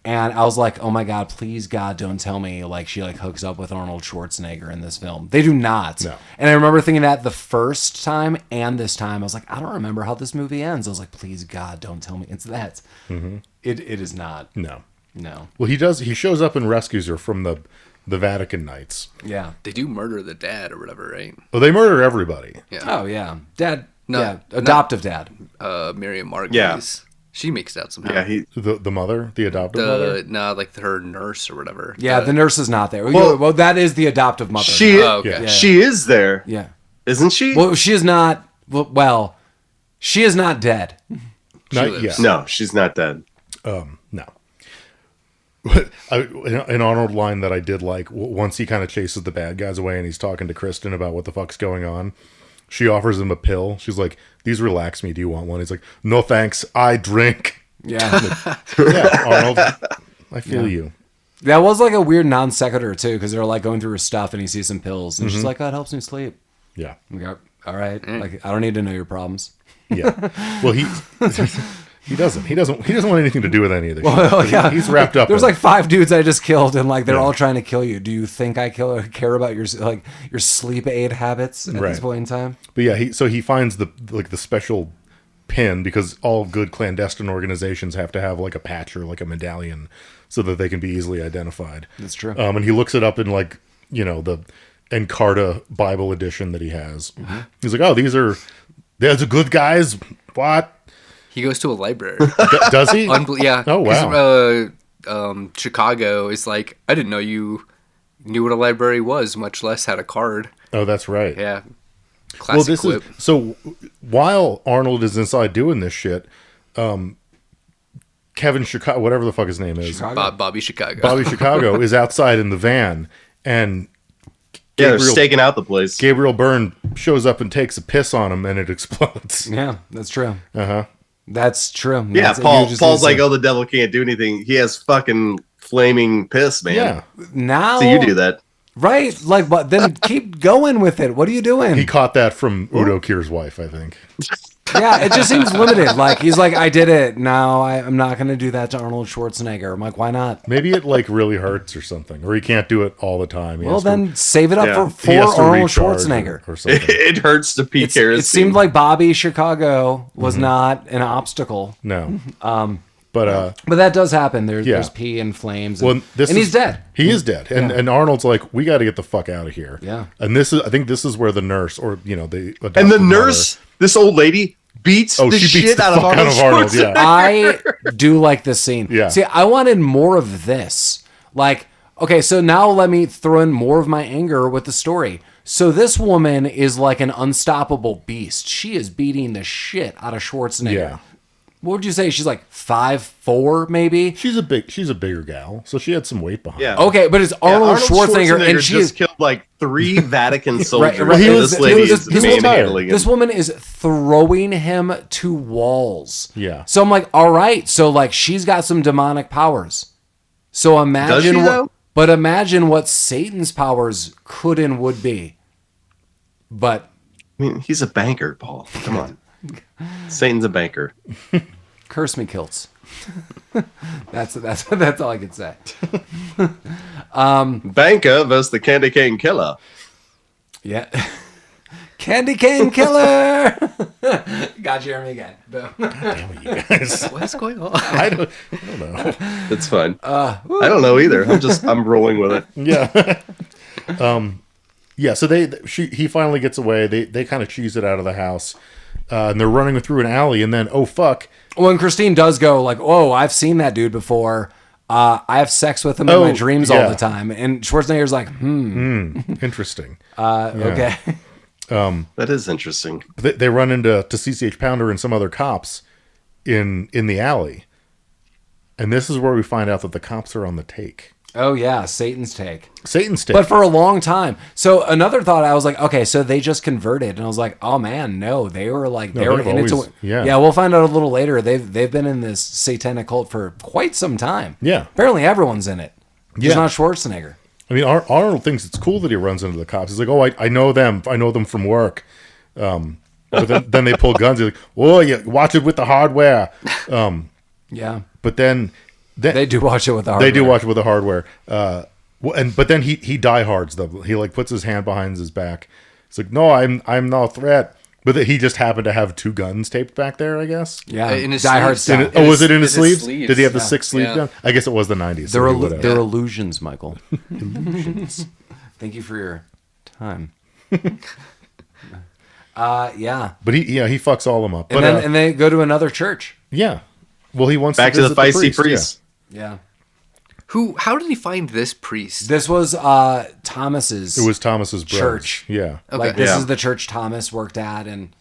And I was like, oh my God, please God, don't tell me like she like hooks up with Arnold Schwarzenegger in this film. They do not. No. And I remember thinking that the first time and this time, I was like, I don't remember how this movie ends. I was like, please God, don't tell me it's that. Mm-hmm. It is not. No. No. Well, he shows up and rescues her from the Vatican Knights. Yeah. They do murder the dad or whatever, right? Well, they murder everybody. Yeah. Oh yeah, dad. No, yeah, adoptive dad. Miriam Margolyes. Yeah. She makes it out somehow. yeah, The mother, the adoptive mother. like her nurse or whatever. Yeah, the nurse is not there. Well- Well, that is the adoptive mother. she Oh, okay. Yeah. she is there, Yeah. isn't she? Well, she is not. Well, she is not dead. Not lives. yet. No, she's not dead. No. An Arnold line that I did like, once he kind of chases the bad guys away and he's talking to Kristen about what the fuck's going on, she offers him a pill. She's like, these relax me. Do you want one? He's like, no thanks. I drink. Yeah, Yeah, Arnold, I feel you. that was like a weird non sequitur too, because they're like going through her stuff and he sees some pills and she's like, "That helps me sleep." Yeah. I'm like, all right, like I don't need to know your problems. Yeah. Well, he doesn't. He doesn't want anything to do with any of this Well, shit. yeah. He's wrapped up. There's in like 5 dudes I just killed, and like they're Yeah. all trying to kill you. Do you think I care about your sleep aid habits at this Right. point in time? But yeah, he finds the special pin, because all good clandestine organizations have to have like a patch or like a medallion so that they can be easily identified. That's true. And he looks it up in like, the Encarta Bible edition that he has. Mm-hmm. He's like, oh, these are the good guys. What? He goes to a library. Does he? Yeah. Oh, wow. 'cause, Chicago is like, I didn't know you knew what a library was, much less had a card. Oh, that's right. Yeah. Well, Classic this quip. is so. While Arnold is inside doing this shit, Kevin Chicago, whatever the fuck his name is, Bobby Chicago. Bobby Chicago is outside in the van, and Yeah, they're staking out the place. Gabrriel Bryne shows up and takes a piss on him, and it explodes. Yeah, that's true. Uh-huh. That's true. Yeah, That's- Paul. you just Paul's need like, to- oh, the devil can't do anything. He has fucking flaming piss, man. Yeah, now. So you do that. Right, like, but then keep going with it. What are you doing? he caught that from Udo Kier's wife, I think. Yeah, it just seems limited. Like he's like, I did it. Now I'm not going to do that to Arnold Schwarzenegger. I'm like, why not? Maybe it like really hurts or something, or he can't do it all the time. He Well, has to- then save it up Yeah. for he has to Arnold recharge Schwarzenegger. or something. It hurts to peak kerosene. It seemed like Bobby Chicago was not an obstacle, No, but but that does happen. There's Yeah. there's pee and flames, well, and, this and he's dead. He is dead, and Arnold's like, we got to get the fuck out of here. Yeah. and I think this is where the nurse, or the and the adopted nurse, this old lady, beats mother, the she beats shit the out of fuck Arnold. Schwarzenegger. I do like this scene. Yeah. See, I wanted more of this. Like, okay, so now let me throw in more of my anger with the story. So this woman is like an unstoppable beast. She is beating the shit out of Schwarzenegger. Yeah. What would you say? She's like 5'4", maybe? She's a bigger gal, so she had some weight behind her. Yeah. Okay, but it's Arnold Schwarzenegger, and she just is killed like 3 Vatican soldiers. right. He and was- this lady is he was tired. manhandling him. this woman is throwing him to walls. Yeah. So I'm like, all right, so like she's got some demonic powers. So imagine Does she, though? but imagine what Satan's powers could and would be. But I mean, he's a banker, Paul. Come on. Satan's a banker. curse me, kilts. that's all I can say. Banker versus the candy cane killer. Yeah. Candy cane killer. Got Jeremy again. Boom. Damn it, you guys. What's going on? I don't know. It's fine. I don't know either. I'm rolling with it. Yeah. Yeah, so he finally gets away. They kind of cheese it out of the house. And they're running through an alley, and then, oh, fuck. Well, and Christine does go like, "Oh, I've seen that dude before. I have sex with him in my dreams all yeah. the time." And Schwarzenegger's like, Interesting. okay. That is interesting. They run into CCH Pounder and some other cops in the alley. And this is where we find out that the cops are on the take. Oh yeah, Satan's take. Satan's take. But for a long time. So another thought, I was like, okay, so they just converted, and I was like, oh man, no, they were like they were they've in it to always- win. yeah. We'll find out a little later. They've been in this satanic cult for quite some time. Yeah. Apparently everyone's in it. Just Yeah. not Schwarzenegger. I mean, Arnold thinks it's cool that he runs into the cops. He's like, oh, I know them. I know them from work. But then they pull guns. He's like, oh, yeah, watch it with the hardware. Yeah. But then They do watch it with the hardware. They do watch it with the hardware. But then he diehards them. He like puts his hand behind his back. It's like, no, I'm no threat. But he just happened to have 2 guns taped back there, I guess. Yeah. In his Die Hard sleeves. style. Was it in his in his sleeves? sleeves. Did he have the Yeah. 6 sleeve Yeah. gun? I guess it was the 90s. They're, so he would have. they're illusions, Michael. Thank you for your time. Yeah. But he fucks all of them up. And But then and they go to another church. yeah. Well, he wants Back to the visit feisty priest. Yeah. How did he find this priest? This was Thomas's Yeah. It was Thomas's bros. church. Yeah. Okay. Like this Yeah. is the church Thomas worked at, and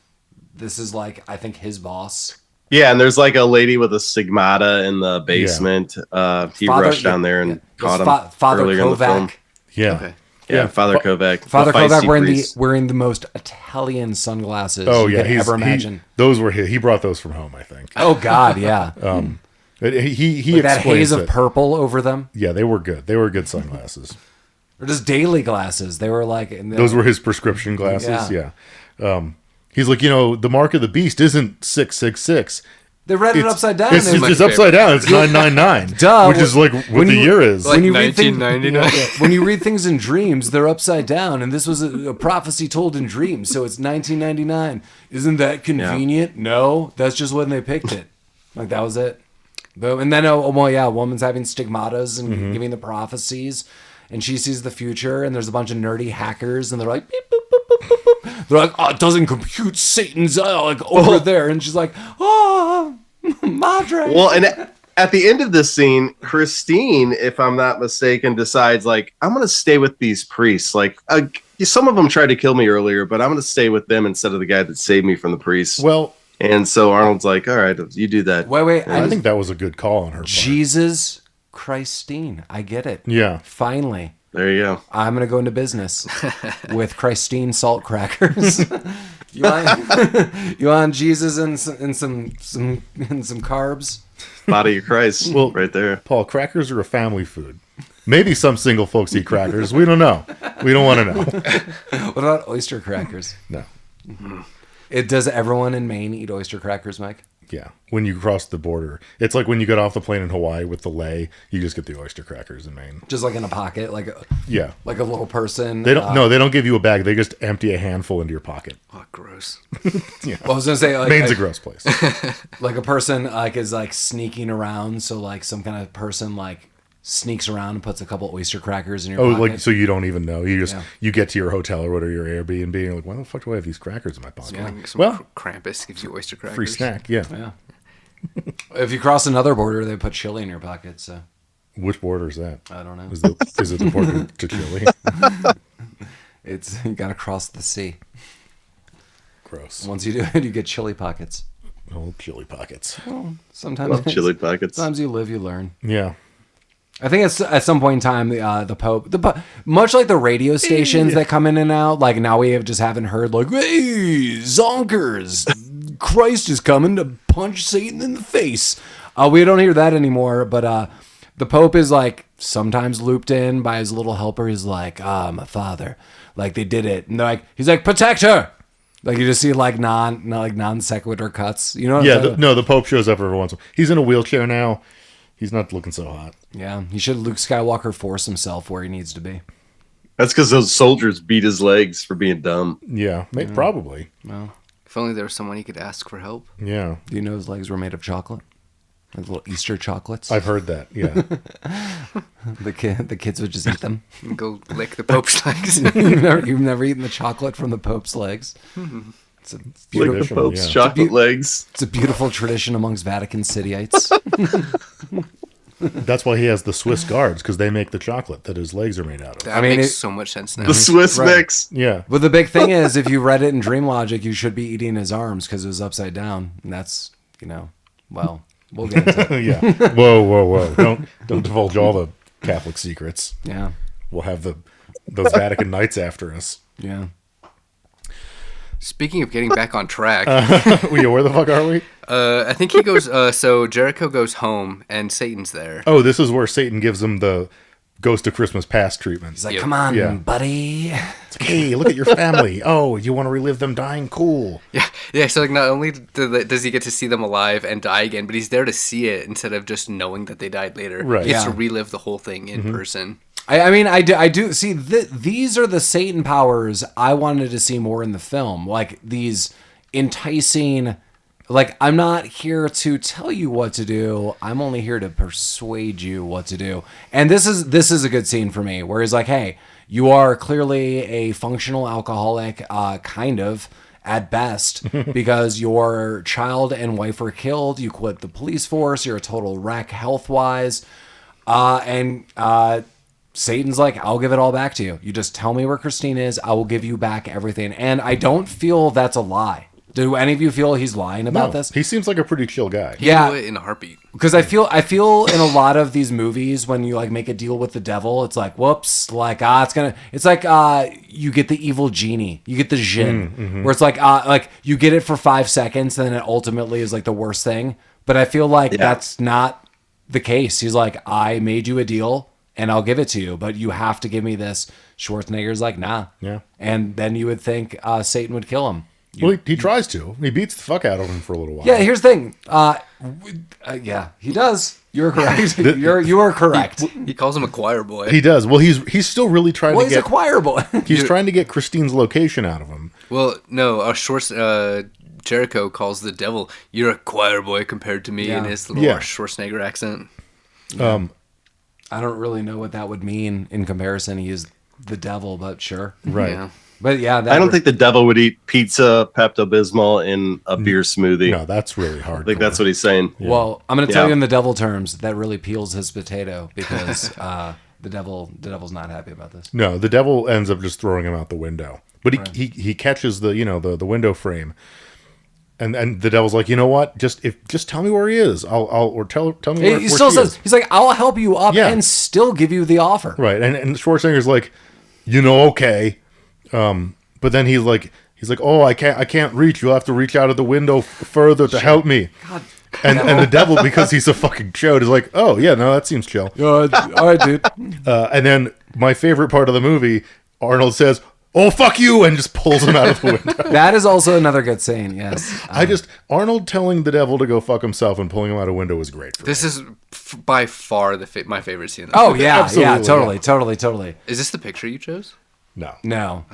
this is like I think his boss. Yeah, and there's like a lady with a stigmata in the basement. He Father- rushed down there and It caught was him Father earlier in the film. Kovac. Yeah. Okay. Yeah, Father Kovac. Father the Kovac feisty wearing the most Italian sunglasses Oh, you yeah. could ever imagine. Those were his. He brought those from home, I think. Oh God, yeah. He Like that explains haze of it. purple over them. Yeah, they were good. They were good sunglasses. Or just daily glasses. They were like Those were his prescription glasses. Yeah. Yeah. He's like, the mark of the beast isn't 666. They read it upside down. It's They- just upside down. It's 999. Duh. Which is like what When the you- year is. Like when you read things, 1999. when you read things in dreams, they're upside down, and this was a prophecy told in dreams, so it's 1999. Isn't that convenient? No, that's just when they picked it. Like that was it. Boom. And then, a woman's having stigmatas and giving the prophecies, and she sees the future, and there's a bunch of nerdy hackers, and they're like, beep, boop, boop, boop, boop, boop. They're like, oh, it doesn't compute Satan's like over there, and she's like, oh, madre. Well, and at the end of this scene, Christine, if I'm not mistaken, decides like, I'm going to stay with these priests. Like, some of them tried to kill me earlier, but I'm going to stay with them instead of the guy that saved me from the priests. Well, and so Arnold's like, all right, you do that. Wait. I think that was a good call on her part. Jesus Christine. I get it. Yeah. Finally. There you go. I'm gonna go into business with Christine salt crackers. you want Jesus and some carbs? Body of Christ. Well, right there. Paul, crackers are a family food. Maybe some single folks eat crackers. We don't know. We don't want to know. What about oyster crackers? No. Does everyone in Maine eat oyster crackers, Mike? Yeah. When you cross the border, it's like when you get off the plane in Hawaii with the lei, you just get the oyster crackers in Maine. Just like in a pocket, like a little person. They don't. No, they don't give you a bag. They just empty a handful into your pocket. Oh, gross. Well, I was gonna say like, Maine's a gross place. like a person is like sneaking around, so like some kind of person like sneaks around and puts a couple oyster crackers in your Oh, pocket. like so you don't even know. You just Yeah. you get to your hotel or whatever, your Airbnb, and you're like, why the fuck do I have these crackers in my pocket? Yeah. Some Well, Krampus gives you oyster crackers. free snack. Yeah. Yeah. If you cross another border, they put chili in your pocket. So Which border is that? I don't know. Is it the border to Chile? You gotta cross the sea. Gross. Once you do it, you get chili pockets. Oh, chili pockets. Well, sometimes Chili pockets. Sometimes you live, you learn. Yeah. I think at some point in time, the Pope, much like the radio stations that come in and out, like now we just haven't heard like, hey, zonkers, Christ is coming to punch Satan in the face. We don't hear that anymore, but the Pope is like sometimes looped in by his little helper. He's like, my father, like they did it. And they're like, he's like, protect her. Like you just see like non sequitur cuts. You know what I'm saying? The Pope shows up every once in a while. He's in a wheelchair now. He's not looking so hot. Yeah, he should Luke Skywalker force himself where he needs to be. That's because those soldiers beat his legs for being dumb. Yeah, probably. Well, If only there was someone he could ask for help. Yeah. do you know his legs were made of chocolate? Like little Easter chocolates. I've heard that. Yeah. The kids would just eat them. And go lick the Pope's legs. You've never eaten the chocolate from the Pope's legs. It's a Like beautiful, the Traditional, Pope's yeah. chocolate legs. it's a beautiful tradition amongst Vatican Cityites. That's why he has the Swiss guards, because they make the chocolate that his legs are made out of. That I mean, makes it- so much sense now. The Swiss Right. mix. Yeah. But the big thing is, if you read it in Dream Logic, you should be eating his arms because it was upside down. And that's, well, we'll get into it. Yeah. Whoa. Don't divulge all the Catholic secrets. Yeah. We'll have those Vatican Knights after us. Yeah. Speaking of getting back on track, Where the fuck are we? I think he goes. So Jericho goes home, and Satan's there. Oh, this is where Satan gives him the Ghost of Christmas Past treatment. He's like, Yep. come on, Yeah. buddy. It's like, hey, look at your family. Oh, you want to relive them dying? Cool. Yeah. So like, not only does he get to see them alive and die again, but he's there to see it instead of just knowing that they died later. Right. He gets Yeah. to relive the whole thing in person. I do see these are the Satan powers I wanted to see more in the film, like these enticing. Like, I'm not here to tell you what to do. I'm only here to persuade you what to do. And this is a good scene for me, where he's like, hey, you are clearly a functional alcoholic, kind of at best, because your child and wife were killed. You quit the police force. You're a total wreck health wise, and Satan's like, I'll give it all back to you. You just tell me where Christine is. I will give you back everything. And I don't feel that's a lie. Do any of you feel he's lying about this? He seems like a pretty chill guy. He Yeah. do it in a heartbeat. Because I feel in a lot of these movies when you like make a deal with the devil, it's like, whoops, like it's like you get the evil genie, you get the djinn, where it's like you get it for 5 seconds, and then it ultimately is like the worst thing. But I feel like that's not the case. He's like, I made you a deal, and I'll give it to you, but you have to give me this. Schwarzenegger's like, nah. Yeah. And then you would think Satan would kill him. Well, he tries to. He beats the fuck out of him for a little while. Yeah, here's the thing. Yeah, he does. You're correct. You are correct. He calls him a choir boy. He does. Well, he's still really trying Well, to he's a get. choir boy. He's trying to get Christine's location out of him. Well, no, Jericho calls the devil, "You're a choir boy compared to me," Yeah. in his little Schwarzenegger accent. I don't really know what that would mean in comparison. He is the devil, but sure. Right. Yeah. But yeah, I don't think the devil would eat pizza, Pepto-Bismol, and a beer smoothie. No, that's really hard. I think that's what he's saying. Well, I'm going to tell Yeah. you in the devil terms that really peels his potato because the devil's not happy about this. No, the devil ends up just throwing him out the window. But he catches the window frame. And the devil's like, you know what? Just tell me where he is. Or tell me where He still she says is. he's like, I'll help you up Yeah. and still give you the offer. Right. And Schwarzenegger's like, okay. But then he's like, oh, I can't reach. You'll have to reach out of the window further to help me. God. And the devil, because he's a fucking chode, is like, oh yeah, no, that seems chill. All right, dude. And then my favorite part of the movie, Arnold says, oh, fuck you, and just pulls him out of the window. That is also another good saying. Yes. Arnold telling the devil to go fuck himself and pulling him out a window was great. This is by far my favorite scene. Oh yeah, Absolutely, yeah, totally. Is this the picture you chose? No. No.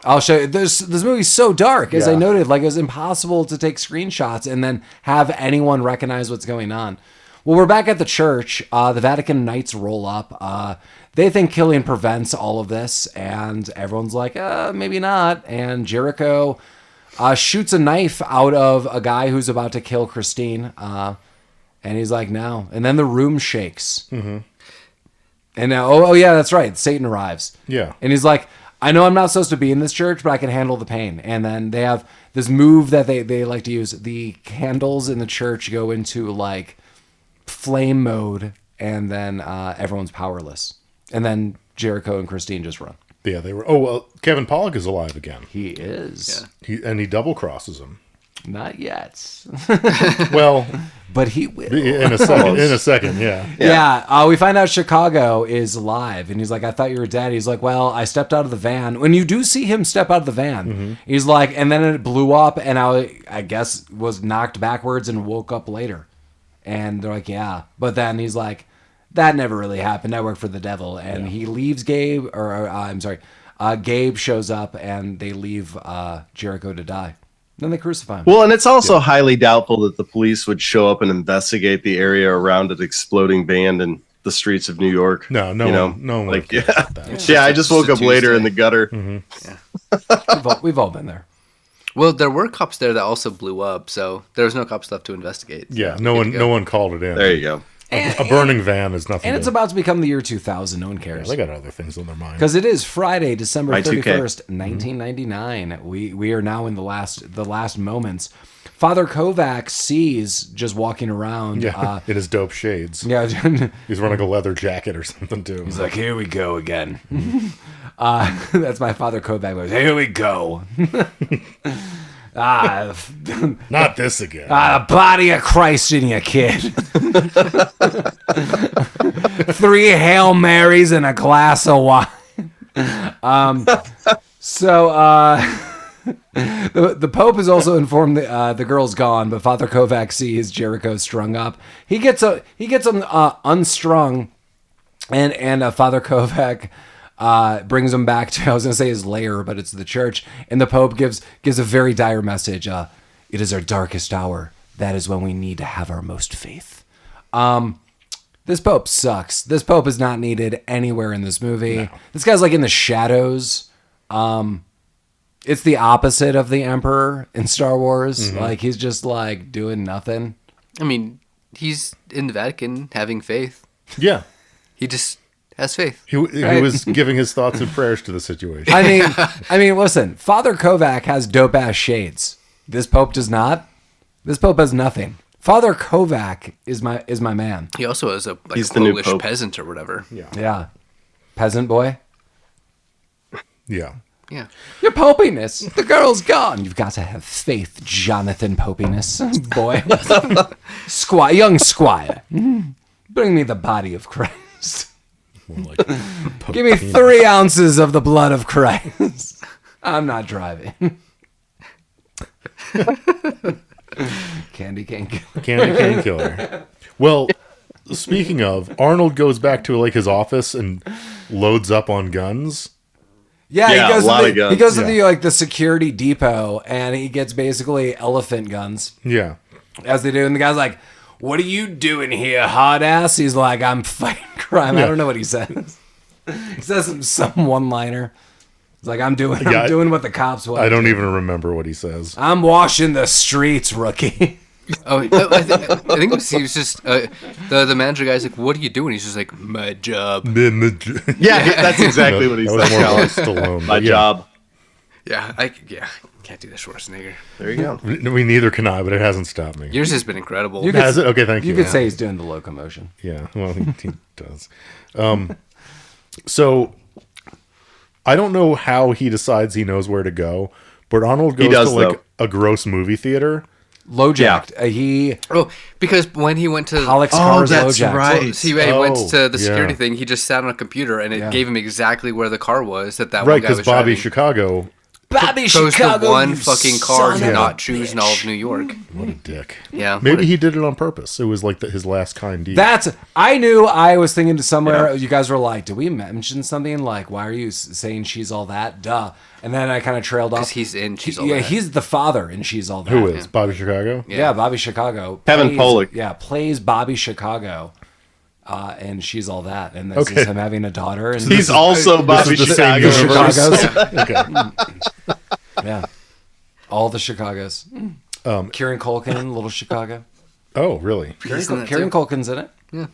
I'll show you. This movie's so dark, as I Yeah. noted. Like, it was impossible to take screenshots and then have anyone recognize what's going on. Well, we're back at the church. The Vatican Knights roll up. They think killing prevents all of this, and everyone's like, maybe not. And Jericho shoots a knife out of a guy who's about to kill Christine. And he's like, no. And then the room shakes. Mm-hmm. And now, oh yeah, that's right. Satan arrives. Yeah. And he's like, I know I'm not supposed to be in this church, but I can handle the pain. And then they have this move that they like to use. The candles in the church go into like flame mode, and then everyone's powerless. And then Jericho and Christine just run. Yeah, they were. Oh, well, Kevin Pollak is alive again. He is. Yeah. He double crosses him. Not yet. Well, but he will. in a second, yeah. Yeah, we find out Chicago is alive, and he's like, I thought you were dead. He's like, well, I stepped out of the van. When you do see him step out of the van, he's like, and then it blew up, and I guess was knocked backwards and woke up later. And they're like, yeah. But then he's like, that never really happened. I work for the devil. And he leaves Gabe, Gabe shows up, and they leave Jericho to die. Then they crucify him. Well, and it's also highly doubtful that the police would show up and investigate the area around an exploding band in the streets of New York. No one like, cares about that. Yeah, I just woke up later in the gutter. We've all been there. Well, there were cops there that also blew up, so there was no cops left to investigate. So Yeah, no one called it in. There you go. A burning van is nothing. And it's about to become the year 2000. No one cares. They got other things on their mind. Because it is Friday, December Y2K. 31st, 1999. We are now in the last moments. Father Kovac sees just walking around. Yeah, in his dope shades. Yeah. He's wearing like a leather jacket or something too. He's like, here we go again. That's my Father Kovac voice. Here we go. Not this again. The body of Christ in you, kid. 3 Hail Marys and a glass of wine. The Pope has also informed the girl's gone, but Father Kovac sees Jericho strung up. He gets him unstrung, and Father Kovac brings him back to, I was going to say his lair, but it's the church. And the Pope gives a very dire message. It is our darkest hour. That is when we need to have our most faith. This Pope sucks. This Pope is not needed anywhere in this movie. No. This guy's like in the shadows. It's the opposite of the Emperor in Star Wars. Mm-hmm. Like, he's just like doing nothing. I mean, he's in the Vatican having faith. Yeah. He just has faith. He was giving his thoughts and prayers to the situation. I mean, listen, Father Kovac has dope ass shades. This Pope does not. This Pope has nothing. Father Kovac is my man. He also has He's a the new Polish Pope. peasant or whatever. Yeah. Peasant boy. Yeah. Yeah. Your popiness. The girl's gone. You've got to have faith, Jonathan Popiness. Boy. Squire, young squire. Bring me the body of Christ. More like Give me 3 ounces of the blood of Christ. I'm not driving. Candy cane killer. Candy cane killer. Well, speaking of, Arnold goes back to like his office and loads up on guns. Yeah, Yeah, he a lot of goes guns. to the security depot, and he gets basically elephant guns, Yeah. as they do. And the guy's like, "What are you doing here, hard ass?" He's like, "I'm fighting crime." I don't know what he says. He says some one-liner. He's like, "I'm doing what the cops want." I don't even remember what he says. I'm washing the streets, rookie. Oh, I think he was just the manager guy's like, "What are you doing?" He's just like, "My job." Yeah, that's exactly what he That was said. more like Colin. Stallone. My but yeah. job. Yeah, can't do the Schwarzenegger. There you go. We neither can I, but it hasn't stopped me. Yours has been incredible. You could- Has it? Okay, thank you. You could say he's doing the locomotion. Yeah, well, he does. So, I don't know how he decides he knows where to go, but Arnold goes does, to like a gross movie theater. Low-jacked. He Because when he went to Pollock's car is that's low-jacked. right. see, when he went to the yeah. security thing, he just sat on a computer and it gave him exactly where the car was that one Right, guy because was Bobby driving. Chicago. Bobby chose Chicago, the one you fucking son car of to a not choose in all of bitch. New York. What a dick. Yeah. Maybe he did it on purpose. It was like his last kind deed. I knew I was thinking to somewhere, you guys were like, did we mention something? Like, why are you saying She's All That? Duh. And then I kind of trailed off. Because he's in She's All Yeah, That. he's the father in She's All That. Who is? Bobby Chicago? Yeah, Bobby Chicago. Kevin Pollak. Yeah, plays Bobby Chicago. And She's All That. And this is him having a daughter. And He's also Bobby This is the same Chicago. universe. Chicago's. Okay. Yeah. All the Chicagos. Kieran Culkin, Little Chicago. Oh, really? He's in that Kieran too. Culkin's in it.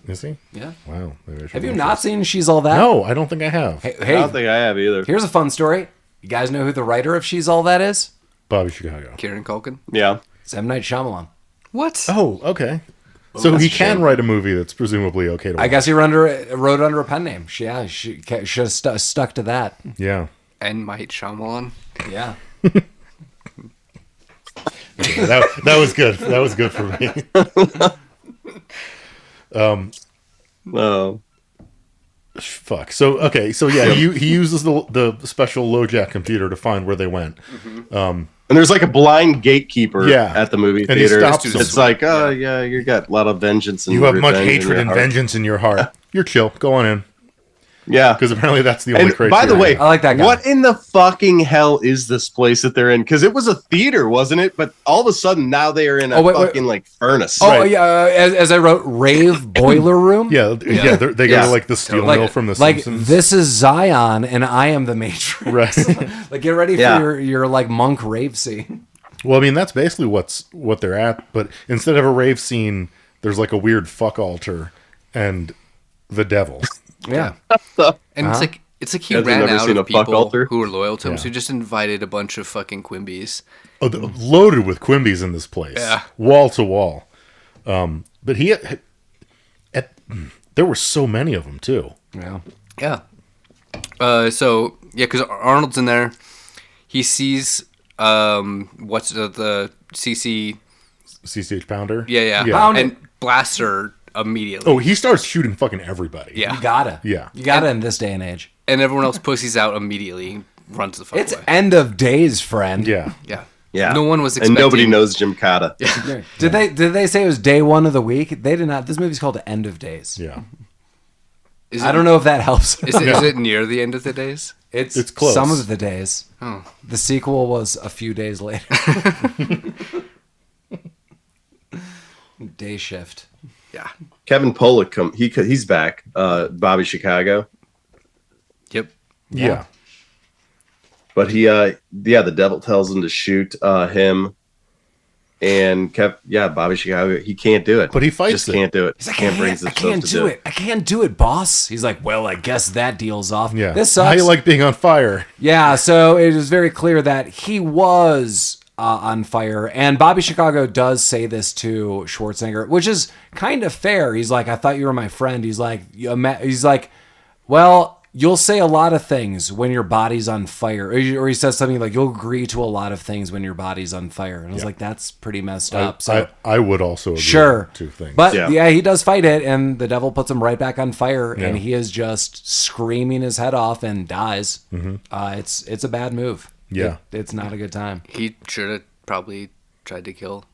Is he? Yeah. Wow. Maybe I should Have you watch not this. seen She's All That? No, I don't think I have. Hey, I don't think I have either. here's a fun story. You guys know who the writer of She's All That is? Bobby Chicago. Kieran Culkin. Yeah. It's M. Night Shyamalan. What? Oh, okay. So that's he a can shame. write a movie that's presumably okay to watch. I guess he wrote it under a pen name. Yeah, she should have stuck to that. Yeah. And Might Shyamalan. Yeah. That was good. That was good for me. Oh. Fuck. So okay. So yeah, he uses the special LoJack computer to find where they went. And there's like a blind gatekeeper Yeah. at the movie And he theater. stops It's them. like, oh yeah, you got a lot of vengeance and You have much revenge in hatred your and heart. vengeance in your heart. You're chill. Go on in. Yeah. Because apparently that's the only And criteria. by the way, I like that guy. What in the fucking hell is this place that they're in? Because it was a theater, wasn't it? But all of a sudden now they are in a wait. fucking like furnace. Oh yeah, as I wrote, rave boiler room. yeah, they go Yeah. to like the steel Like, mill from the like Simpsons. this is Zion and I am the Matrix. Right. Like get ready Yeah. for your like monk rave scene. Well, I mean that's basically what they're at, but instead of a rave scene, there's like a weird fuck altar and the devil. Yeah. And it's like he Has he ran never out seen of a fuck people altar? who were loyal to him, Yeah. so he just invited a bunch of fucking Quimbies. Oh, loaded with Quimbies in this place. Yeah. Wall to wall. But there were so many of them too. Yeah. Yeah. So yeah, because Arnold's in there, he sees what's the CC. CCH Pounder. Yeah. Pound it. And blasts her immediately. Oh, he starts shooting fucking everybody. Yeah. You gotta. Yeah. You gotta in this day and age. And everyone else pussies out immediately, runs the fuck It's away. end of days, friend. Yeah. Yeah. Yeah. No one was And expecting. nobody knows Jim Cotta. Yeah. Did they say it was day one of the week? They did not. This movie's called End of Days. Yeah. Is I don't know if that helps. Is it near the end of the days? It's close. Some of the days. Oh. The sequel was a few days later. Day shift. Yeah. Kevin Pollak he's back. Bobby Chicago. Yep. Yeah. But the devil tells him to shoot him, and Bobby Chicago, he can't do it. But he fights just it. can't do it. He's like, Can't bring I himself can't to do it. I can't do it, boss. He's like, well, I guess that deal's off. Yeah. This sucks. How you like being on fire? Yeah, so it is very clear that he was on fire. And Bobby Chicago does say this to Schwarzenegger, which is kind of fair. He's like, I thought you were my friend. He's like, well, you'll say a lot of things when your body's on fire. Or he says something like, you'll agree to a lot of things when your body's on fire. And I was like, that's pretty messed up. So I would also agree sure. to things. But Yeah. yeah, he does fight it, and the devil puts him right back on fire, Yeah. and he is just screaming his head off and dies. It's a bad move. Yeah. It's not a good time. He should have probably tried to kill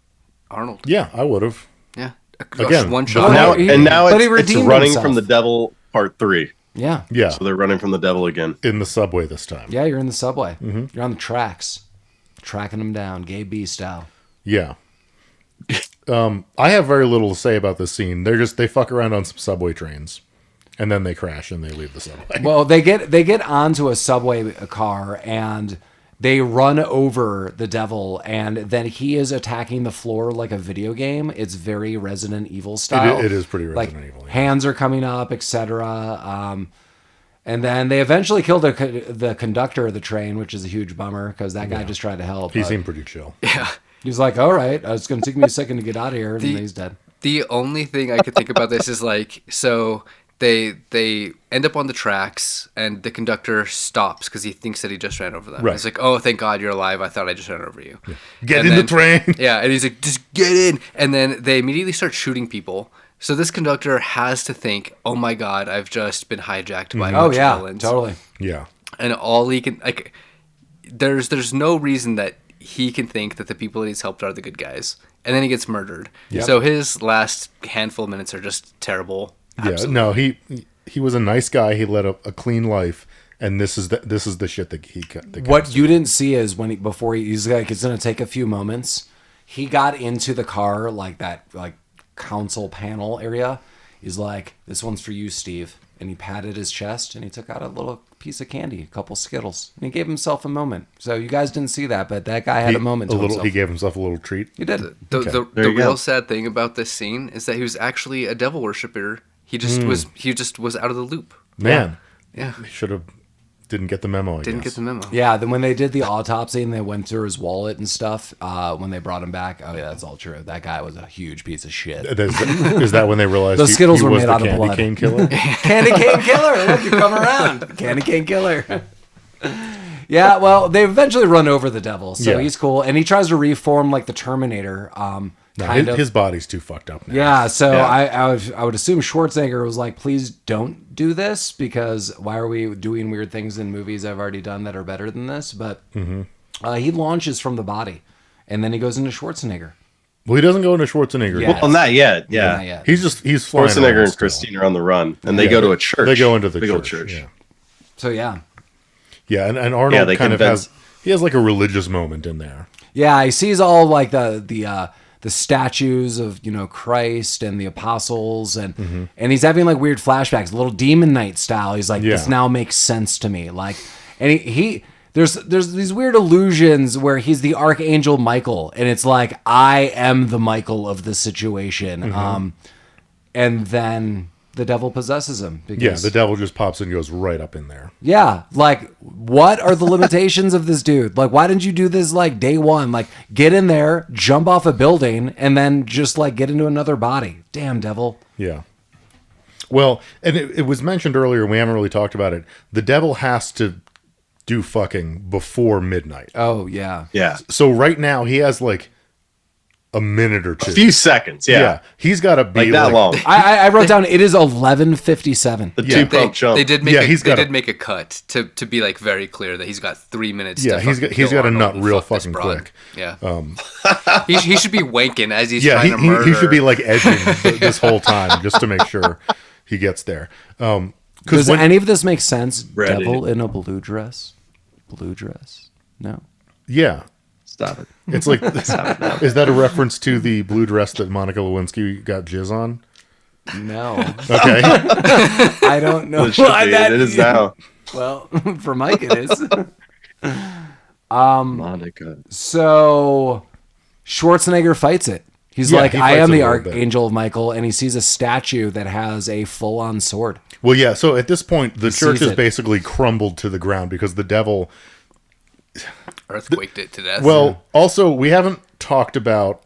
Arnold. Yeah, I would have. Yeah. Again, One but shot. Now, he- and now but he it's redeemed running himself. from the devil part 3. Yeah. Yeah. So they're running from the devil again. In the subway this time. Yeah, you're in the subway. You're on the tracks, tracking them down, gay B style. Yeah. I have very little to say about this scene. They fuck around on some subway trains, and then they crash and they leave the subway. Well, they get onto a subway car and they run over the devil, and then he is attacking the floor like a video game. It's very Resident Evil style. It is pretty like Resident Evil. Yeah. hands are coming up, etc. And then they eventually kill the conductor of the train, which is a huge bummer because that guy just tried to help. He but seemed pretty chill. Yeah. he was like, "All right, it's going to take me a second to get out of here," and then he's dead. The only thing I could think about this is like, so they end up on the tracks and the conductor stops because he thinks that he just ran over them. Right. It's like, oh, thank God you're alive. I thought I just ran over you. Get And in then- the train. Yeah, and he's like, just get in. And then they immediately start shooting people. So this conductor has to think, oh my God, I've just been hijacked by a Oh bunch yeah, of villains. totally. Yeah. And all he can, like, there's no reason that he can think that the people that he's helped are the good guys. And then he gets murdered. Yep. So his last handful of minutes are just terrible. Yeah. No, he was a nice guy. He led a clean life, and this is the shit that he got. What you didn't see is before he's like, it's going to take a few moments. He got into the car, like that, like council panel area. He's like, this one's for you, Steve. and he patted his chest, and he took out a little piece of candy, a couple Skittles, and he gave himself a moment. So you guys didn't see that, but that guy had a moment to himself. He gave himself a little treat. He did. The real sad thing about this scene is that he was actually a devil worshiper. He just was out of the loop. Man. Yeah. He should have didn't get the memo, I Didn't guess. get the memo. Yeah, then when they did the autopsy and they went through his wallet and stuff, when they brought him back, oh yeah, that's all true. That guy was a huge piece of shit. Is that when they realized Those Skittles he were was made the out of candy blood. cane killer? Candy cane killer! Look, you come around. Candy cane killer. Yeah, well, they eventually run over the devil, so he's cool, and he tries to reform like the Terminator. His body's too fucked up now. Yeah, so I would assume Schwarzenegger was like, please don't do this, because why are we doing weird things in movies I've already done that are better than this? But he launches from the body, and then he goes into Schwarzenegger. Well, he doesn't go into Schwarzenegger. Yeah. yet. Well, not yet. Yeah. Not yet. He's flying Schwarzenegger around and still. Christine are on the run, and they go to a church. They go into the big old church. church. Yeah. So yeah. Yeah, and Arnold they kind of convince- has like a religious moment in there. Yeah, he sees all like the statues of, you know, Christ and the apostles, and he's having like weird flashbacks, a little Demon Knight style. He's like, this now makes sense to me. Like, and he there's these weird illusions where he's the Archangel Michael, and it's like, I am the Michael of the situation. And then the devil possesses him. Because, Yeah, the devil just pops and goes right up in there. yeah, like, what are the limitations of this dude? Like, why didn't you do this like day one? Like, get in there, jump off a building, and then just like get into another body. Damn, devil. Yeah. Well, and it was mentioned earlier, we haven't really talked about it. The devil has to do fucking before midnight. Oh, yeah. Yeah. So right now he has like a minute or two. A few seconds. Yeah. He's got to be Like that long. I wrote down, it is 11:57. The Yeah. two pump jump. They did make Yeah, he's they gotta- did make a cut to be like very clear that he's got 3 minutes. Yeah, to he's fucking got- he's kill got to Arnold nut and real fuck this fucking broad. quick. Yeah, he should be wanking as he's Yeah, trying to murder. he should be like edging this whole time just to make sure he gets there. Does any of this make sense? Ready. Devil in a blue dress? Blue dress? No. Yeah. Stop it. It's like, is that a reference to the blue dress that Monica Lewinsky got jizz on? No. Okay. I don't know. It should why be. that It is now. Well, for Mike it is. Monica. So Schwarzenegger fights it. He's Yeah, like, he I fights am it the a little bit. Archangel of Michael, and he sees a statue that has a full-on sword. Well, yeah. So at this point, the church sees is it. basically crumbled to the ground because the devil. earthquaked it to death. Well, also we haven't talked about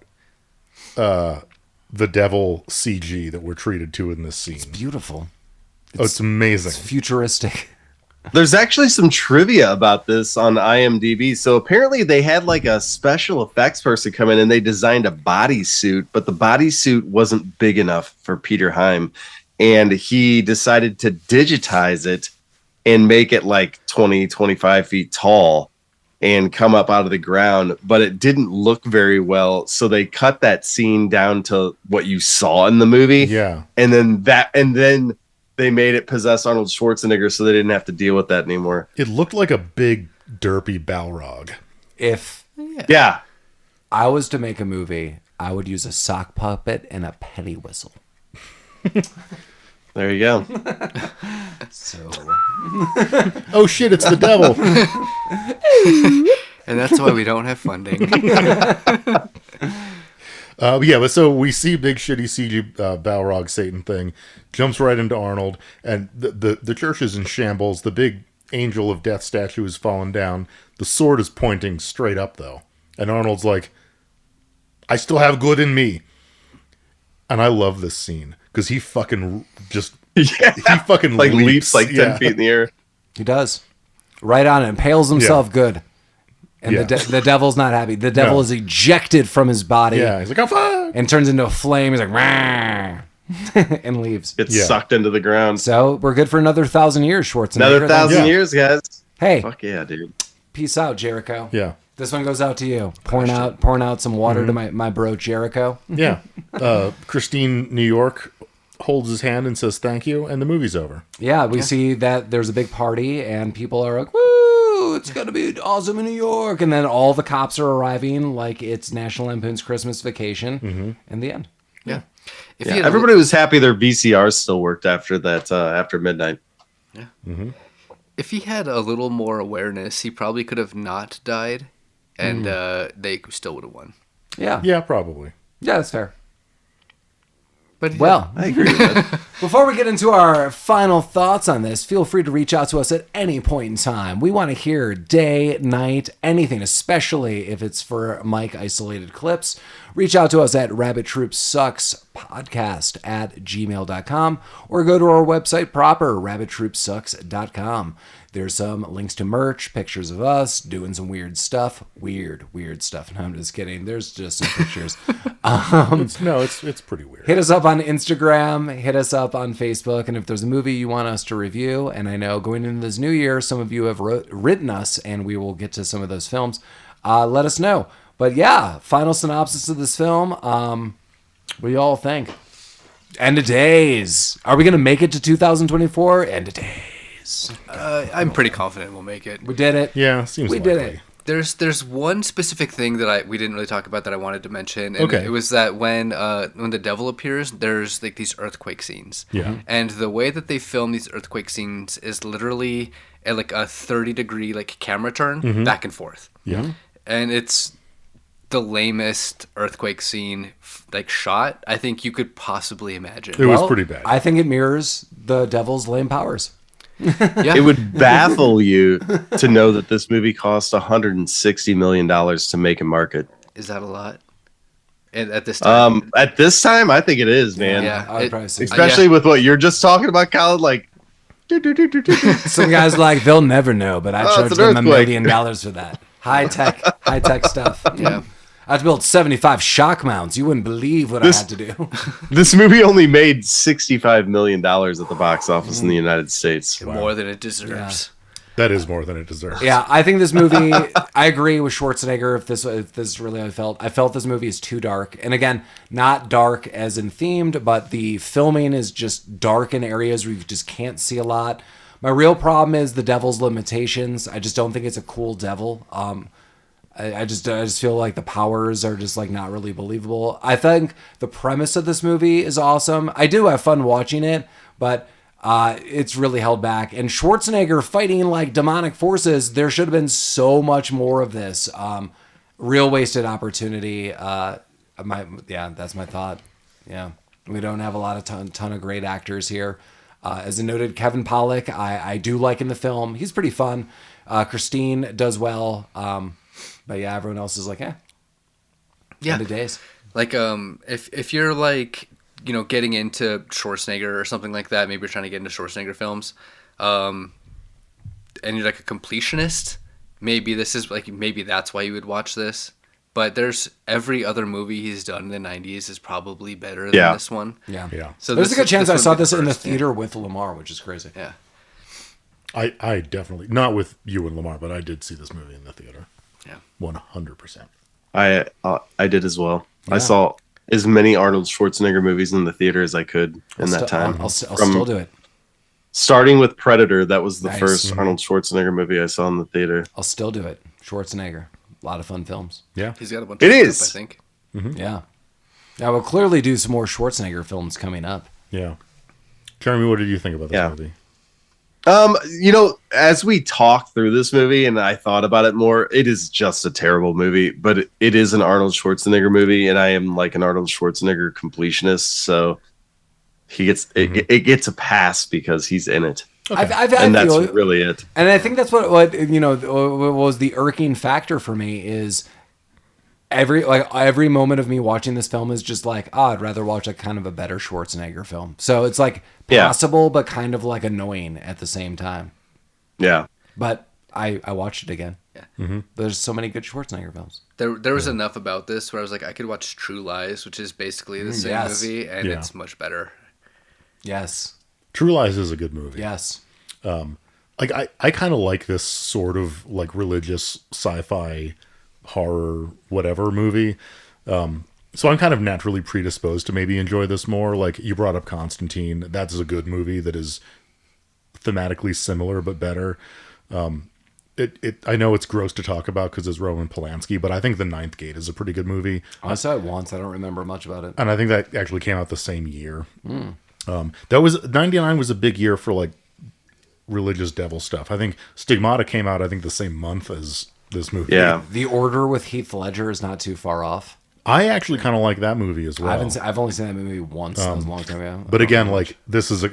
the devil CG that we're treated to in this scene. Beautiful. It's amazing. Futuristic. There's actually some trivia about this on IMDb. So apparently they had like a special effects person come in and they designed a bodysuit, but the bodysuit wasn't big enough for Peter Heim. And he decided to digitize it and make it like 20, 25 feet tall and come up out of the ground. But it didn't look very well. So they cut that scene down to what you saw in the movie. Yeah. And then they made it possess Arnold Schwarzenegger, so they didn't have to deal with that anymore. It looked like a big derpy Balrog. If Yeah. I was to make a movie, I would use a sock puppet and a penny whistle. There you go. So Oh shit! It's the devil. and that's why we don't have funding. Yeah, but so we see big shitty CG Balrog Satan thing jumps right into Arnold, and the church is in shambles. The big angel of death statue has fallen down. The sword is pointing straight up though, and Arnold's like, "I still have good in me." And I love this scene because he fucking just Yeah. he fucking Like leaps like 10 yeah. feet in the air. he does. Right on it. Impales himself good. And Yeah. the devil's not happy. The devil No. is ejected from his body Yeah, he's like, "Oh fuck!" and turns into a flame. He's like, "Rah," and leaves. Gets Yeah. sucked into the ground. So we're good for another 1,000 years, Schwarzenegger. Another 1,000 Yeah. years, guys. Hey, Fuck yeah, dude. peace out, Jericho. Yeah, This one goes out to you. Pouring out some water to my bro Jericho. yeah. Christine, New York, holds his hand and says thank you, and the movie's over. Yeah, we see that there's a big party and people are like, "Woo! It's gonna be awesome in New York!" And then all the cops are arriving like it's National Lampoon's Christmas Vacation. And the end. Yeah. If Yeah, he had everybody was happy their VCRs still worked after that, after midnight. if he had a little more awareness, he probably could have not died, and they still would have won. Yeah. Yeah, probably. Yeah, that's fair. But Well, I agree with that. before we get into our final thoughts on this, feel free to reach out to us at any point in time. We want to hear day, night, anything, especially if it's for Mike isolated clips. Reach out to us at rabbittroopsuckspodcast@gmail.com or go to our website proper, rabbittroopsucks.com. There's some links to merch, pictures of us doing some weird stuff. Weird stuff. No, I'm just kidding. There's just some pictures. It's pretty weird. Hit us up on Instagram, hit us up on Facebook, and if there's a movie you want us to review, and I know going into this new year, some of you have written us, and we will get to some of those films, let us know. But yeah, final synopsis of this film. What do you all think? End of days. Are we going to make it to 2024? End of days. I'm pretty confident we'll make it. We did it. Yeah, seems We likely. did it. There's one specific thing that we didn't really talk about that I wanted to mention, and Okay. it was that when the devil appears, there's like these earthquake scenes. Yeah. And the way that they film these earthquake scenes is literally at like a 30-degree like camera turn back and forth. Yeah. And it's the lamest earthquake scene like shot I think you could possibly imagine. It was pretty bad. I think it mirrors the devil's lame powers. Yeah. It would baffle you to know that this movie cost $160 million to make and market. Is that a lot? At this time? At this time, I think it is, man. Yeah. I would probably say Especially with what you're just talking about, Collin. Like, some guys like they'll never know, but I Oh, charge it's an them $1 earthquake. million for that. High tech stuff. Yeah. I had to build 75 shock mounts. You wouldn't believe what I had to do. this movie only made $65 million at the box office in the United States. More than it deserves. That is more than it deserves. Yeah, I think this movie. I agree with Schwarzenegger. If this really how I felt this movie is too dark. And again, not dark as in themed, but the filming is just dark in areas where you just can't see a lot. My real problem is the devil's limitations. I just don't think it's a cool devil. I just feel like the powers are just like not really believable. I think the premise of this movie is awesome. I do have fun watching it, but it's really held back. And Schwarzenegger fighting like demonic forces, there should have been so much more of this. Real wasted opportunity. That's my thought. Yeah, we don't have a lot of ton of great actors here. As I noted, Kevin Pollak, I do like in the film. He's pretty fun. Christine does well. But yeah, everyone else is like, Yeah. end of days. Like, if you're like, getting into Schwarzenegger or something like that, maybe you're trying to get into Schwarzenegger films, and you're like a completionist, maybe that's why you would watch this. But there's every other movie he's done in the 90s is probably better than this one. Yeah. So there's a good chance I would saw be the this in the first, yeah. theater with Lamar, which is crazy. Yeah. I definitely, not with you and Lamar, but I did see this movie in the theater. Yeah. 100%. I did as well. I saw as many Arnold Schwarzenegger movies in the theater as I could in that time. I'll still do it. Starting with Predator, that was the Nice. first Arnold Schwarzenegger movie I saw in the theater. I'll still do it. Schwarzenegger. A lot of fun films. Yeah. He's got a bunch It of is. stuff, I think. Yeah. Now we'll clearly do some more Schwarzenegger films coming up. Yeah. Jeremy, what did you think about this Yeah. movie? As we talked through this movie and I thought about it more, it is just a terrible movie, but it is an Arnold Schwarzenegger movie, and I am like an Arnold Schwarzenegger completionist, so he gets it gets a pass because he's in it. I And that's feel, really it. and I think that's what was the irking factor for me is every moment of me watching this film is just like, I'd rather watch like kind of a better Schwarzenegger film. So it's like passable, but kind of like annoying at the same time. Yeah. But I watched it again. Yeah. There's so many good Schwarzenegger films. There was enough about this where I was like, I could watch True Lies, which is basically the same yes. movie, and Yeah. it's much better. Yes. True Lies is a good movie. Yes. Like I kind of like this sort of like religious sci-fi horror whatever movie. So I'm kind of naturally predisposed to maybe enjoy this more. Like you brought up Constantine. That's a good movie that is thematically similar but better. I know it's gross to talk about because it's Roman Polanski, but I think The Ninth Gate is a pretty good movie. I saw it once. I don't remember much about it. And I think that actually came out the same year. That was 99 was a big year for like religious devil stuff. I think Stigmata came out, I think, the same month as this movie. Yeah. The Order with Heath Ledger is not too far off. I actually kind of like that movie as well. I've only seen that movie once. That was a long time ago. But again, like this is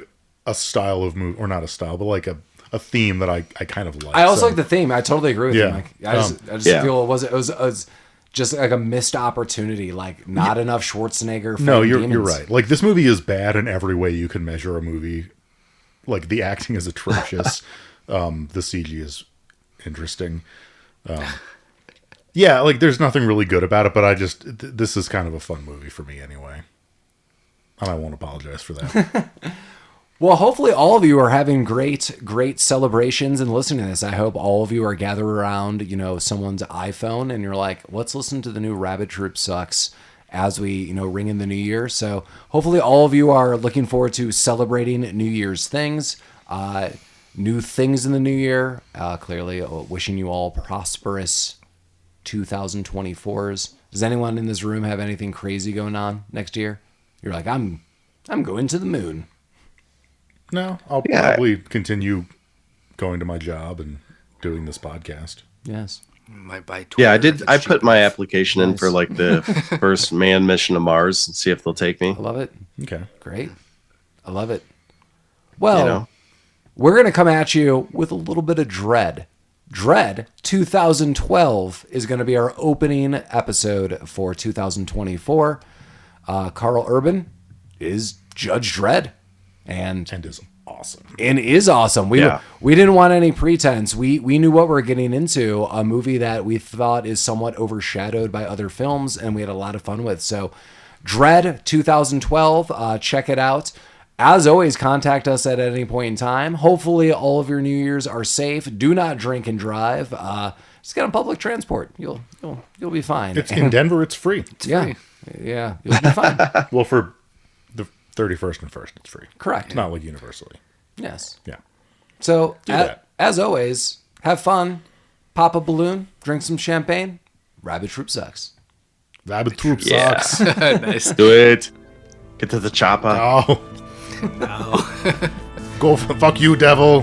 a style of movie, or not a style, but like a theme that I kind of like. I also like the theme. I totally agree with you, Mike. I just Yeah. feel it was just like a missed opportunity. Like not enough Schwarzenegger. No, fighting you're demons. right. Like this movie is bad in every way you can measure a movie. Like the acting is atrocious. The CG is interesting. Yeah, like there's nothing really good about it, but this is kind of a fun movie for me anyway. And I won't apologize for that. Well, hopefully all of you are having great celebrations and listening to this. I hope all of you are gathered around, someone's iPhone and you're like, let's listen to the new Rabbit Troop Sucks as we, ring in the new year. So hopefully all of you are looking forward to celebrating New Year's things, new things in the new year. Clearly wishing you all prosperous 2024s. Does anyone in this room have anything crazy going on next year? You're like, I'm going to the moon. No, I'll probably continue going to my job and doing this podcast. Yes. Might buy Twitter. Yeah, I did. I put my cheapest. application in for like the first manned mission to Mars and see if they'll take me. I love it. Okay. Great. I love it. Well, we're going to come at you with a little bit of Dread. Dread 2012 is going to be our opening episode for 2024. Carl Urban is Judge Dredd. And is awesome. And is awesome. We didn't want any pretense. We knew what we were getting into, a movie that we thought is somewhat overshadowed by other films, and we had a lot of fun with. So, Dread 2012, check it out. As always, contact us at any point in time. Hopefully, all of your New Year's are safe. Do not drink and drive. Just get on public transport. You'll be fine. It's in Denver. It's free. Yeah, you'll be fine. Well, for the 31st and 1st, it's free. Correct. Not like universally. Yes. Yeah. So, that. as always, have fun, pop a balloon, drink some champagne. Rabbit Troop Sucks. Rabbit Troop Yeah. sucks. Nice. Do it. Get to the chopper. Oh. No. Go fuck you, devil.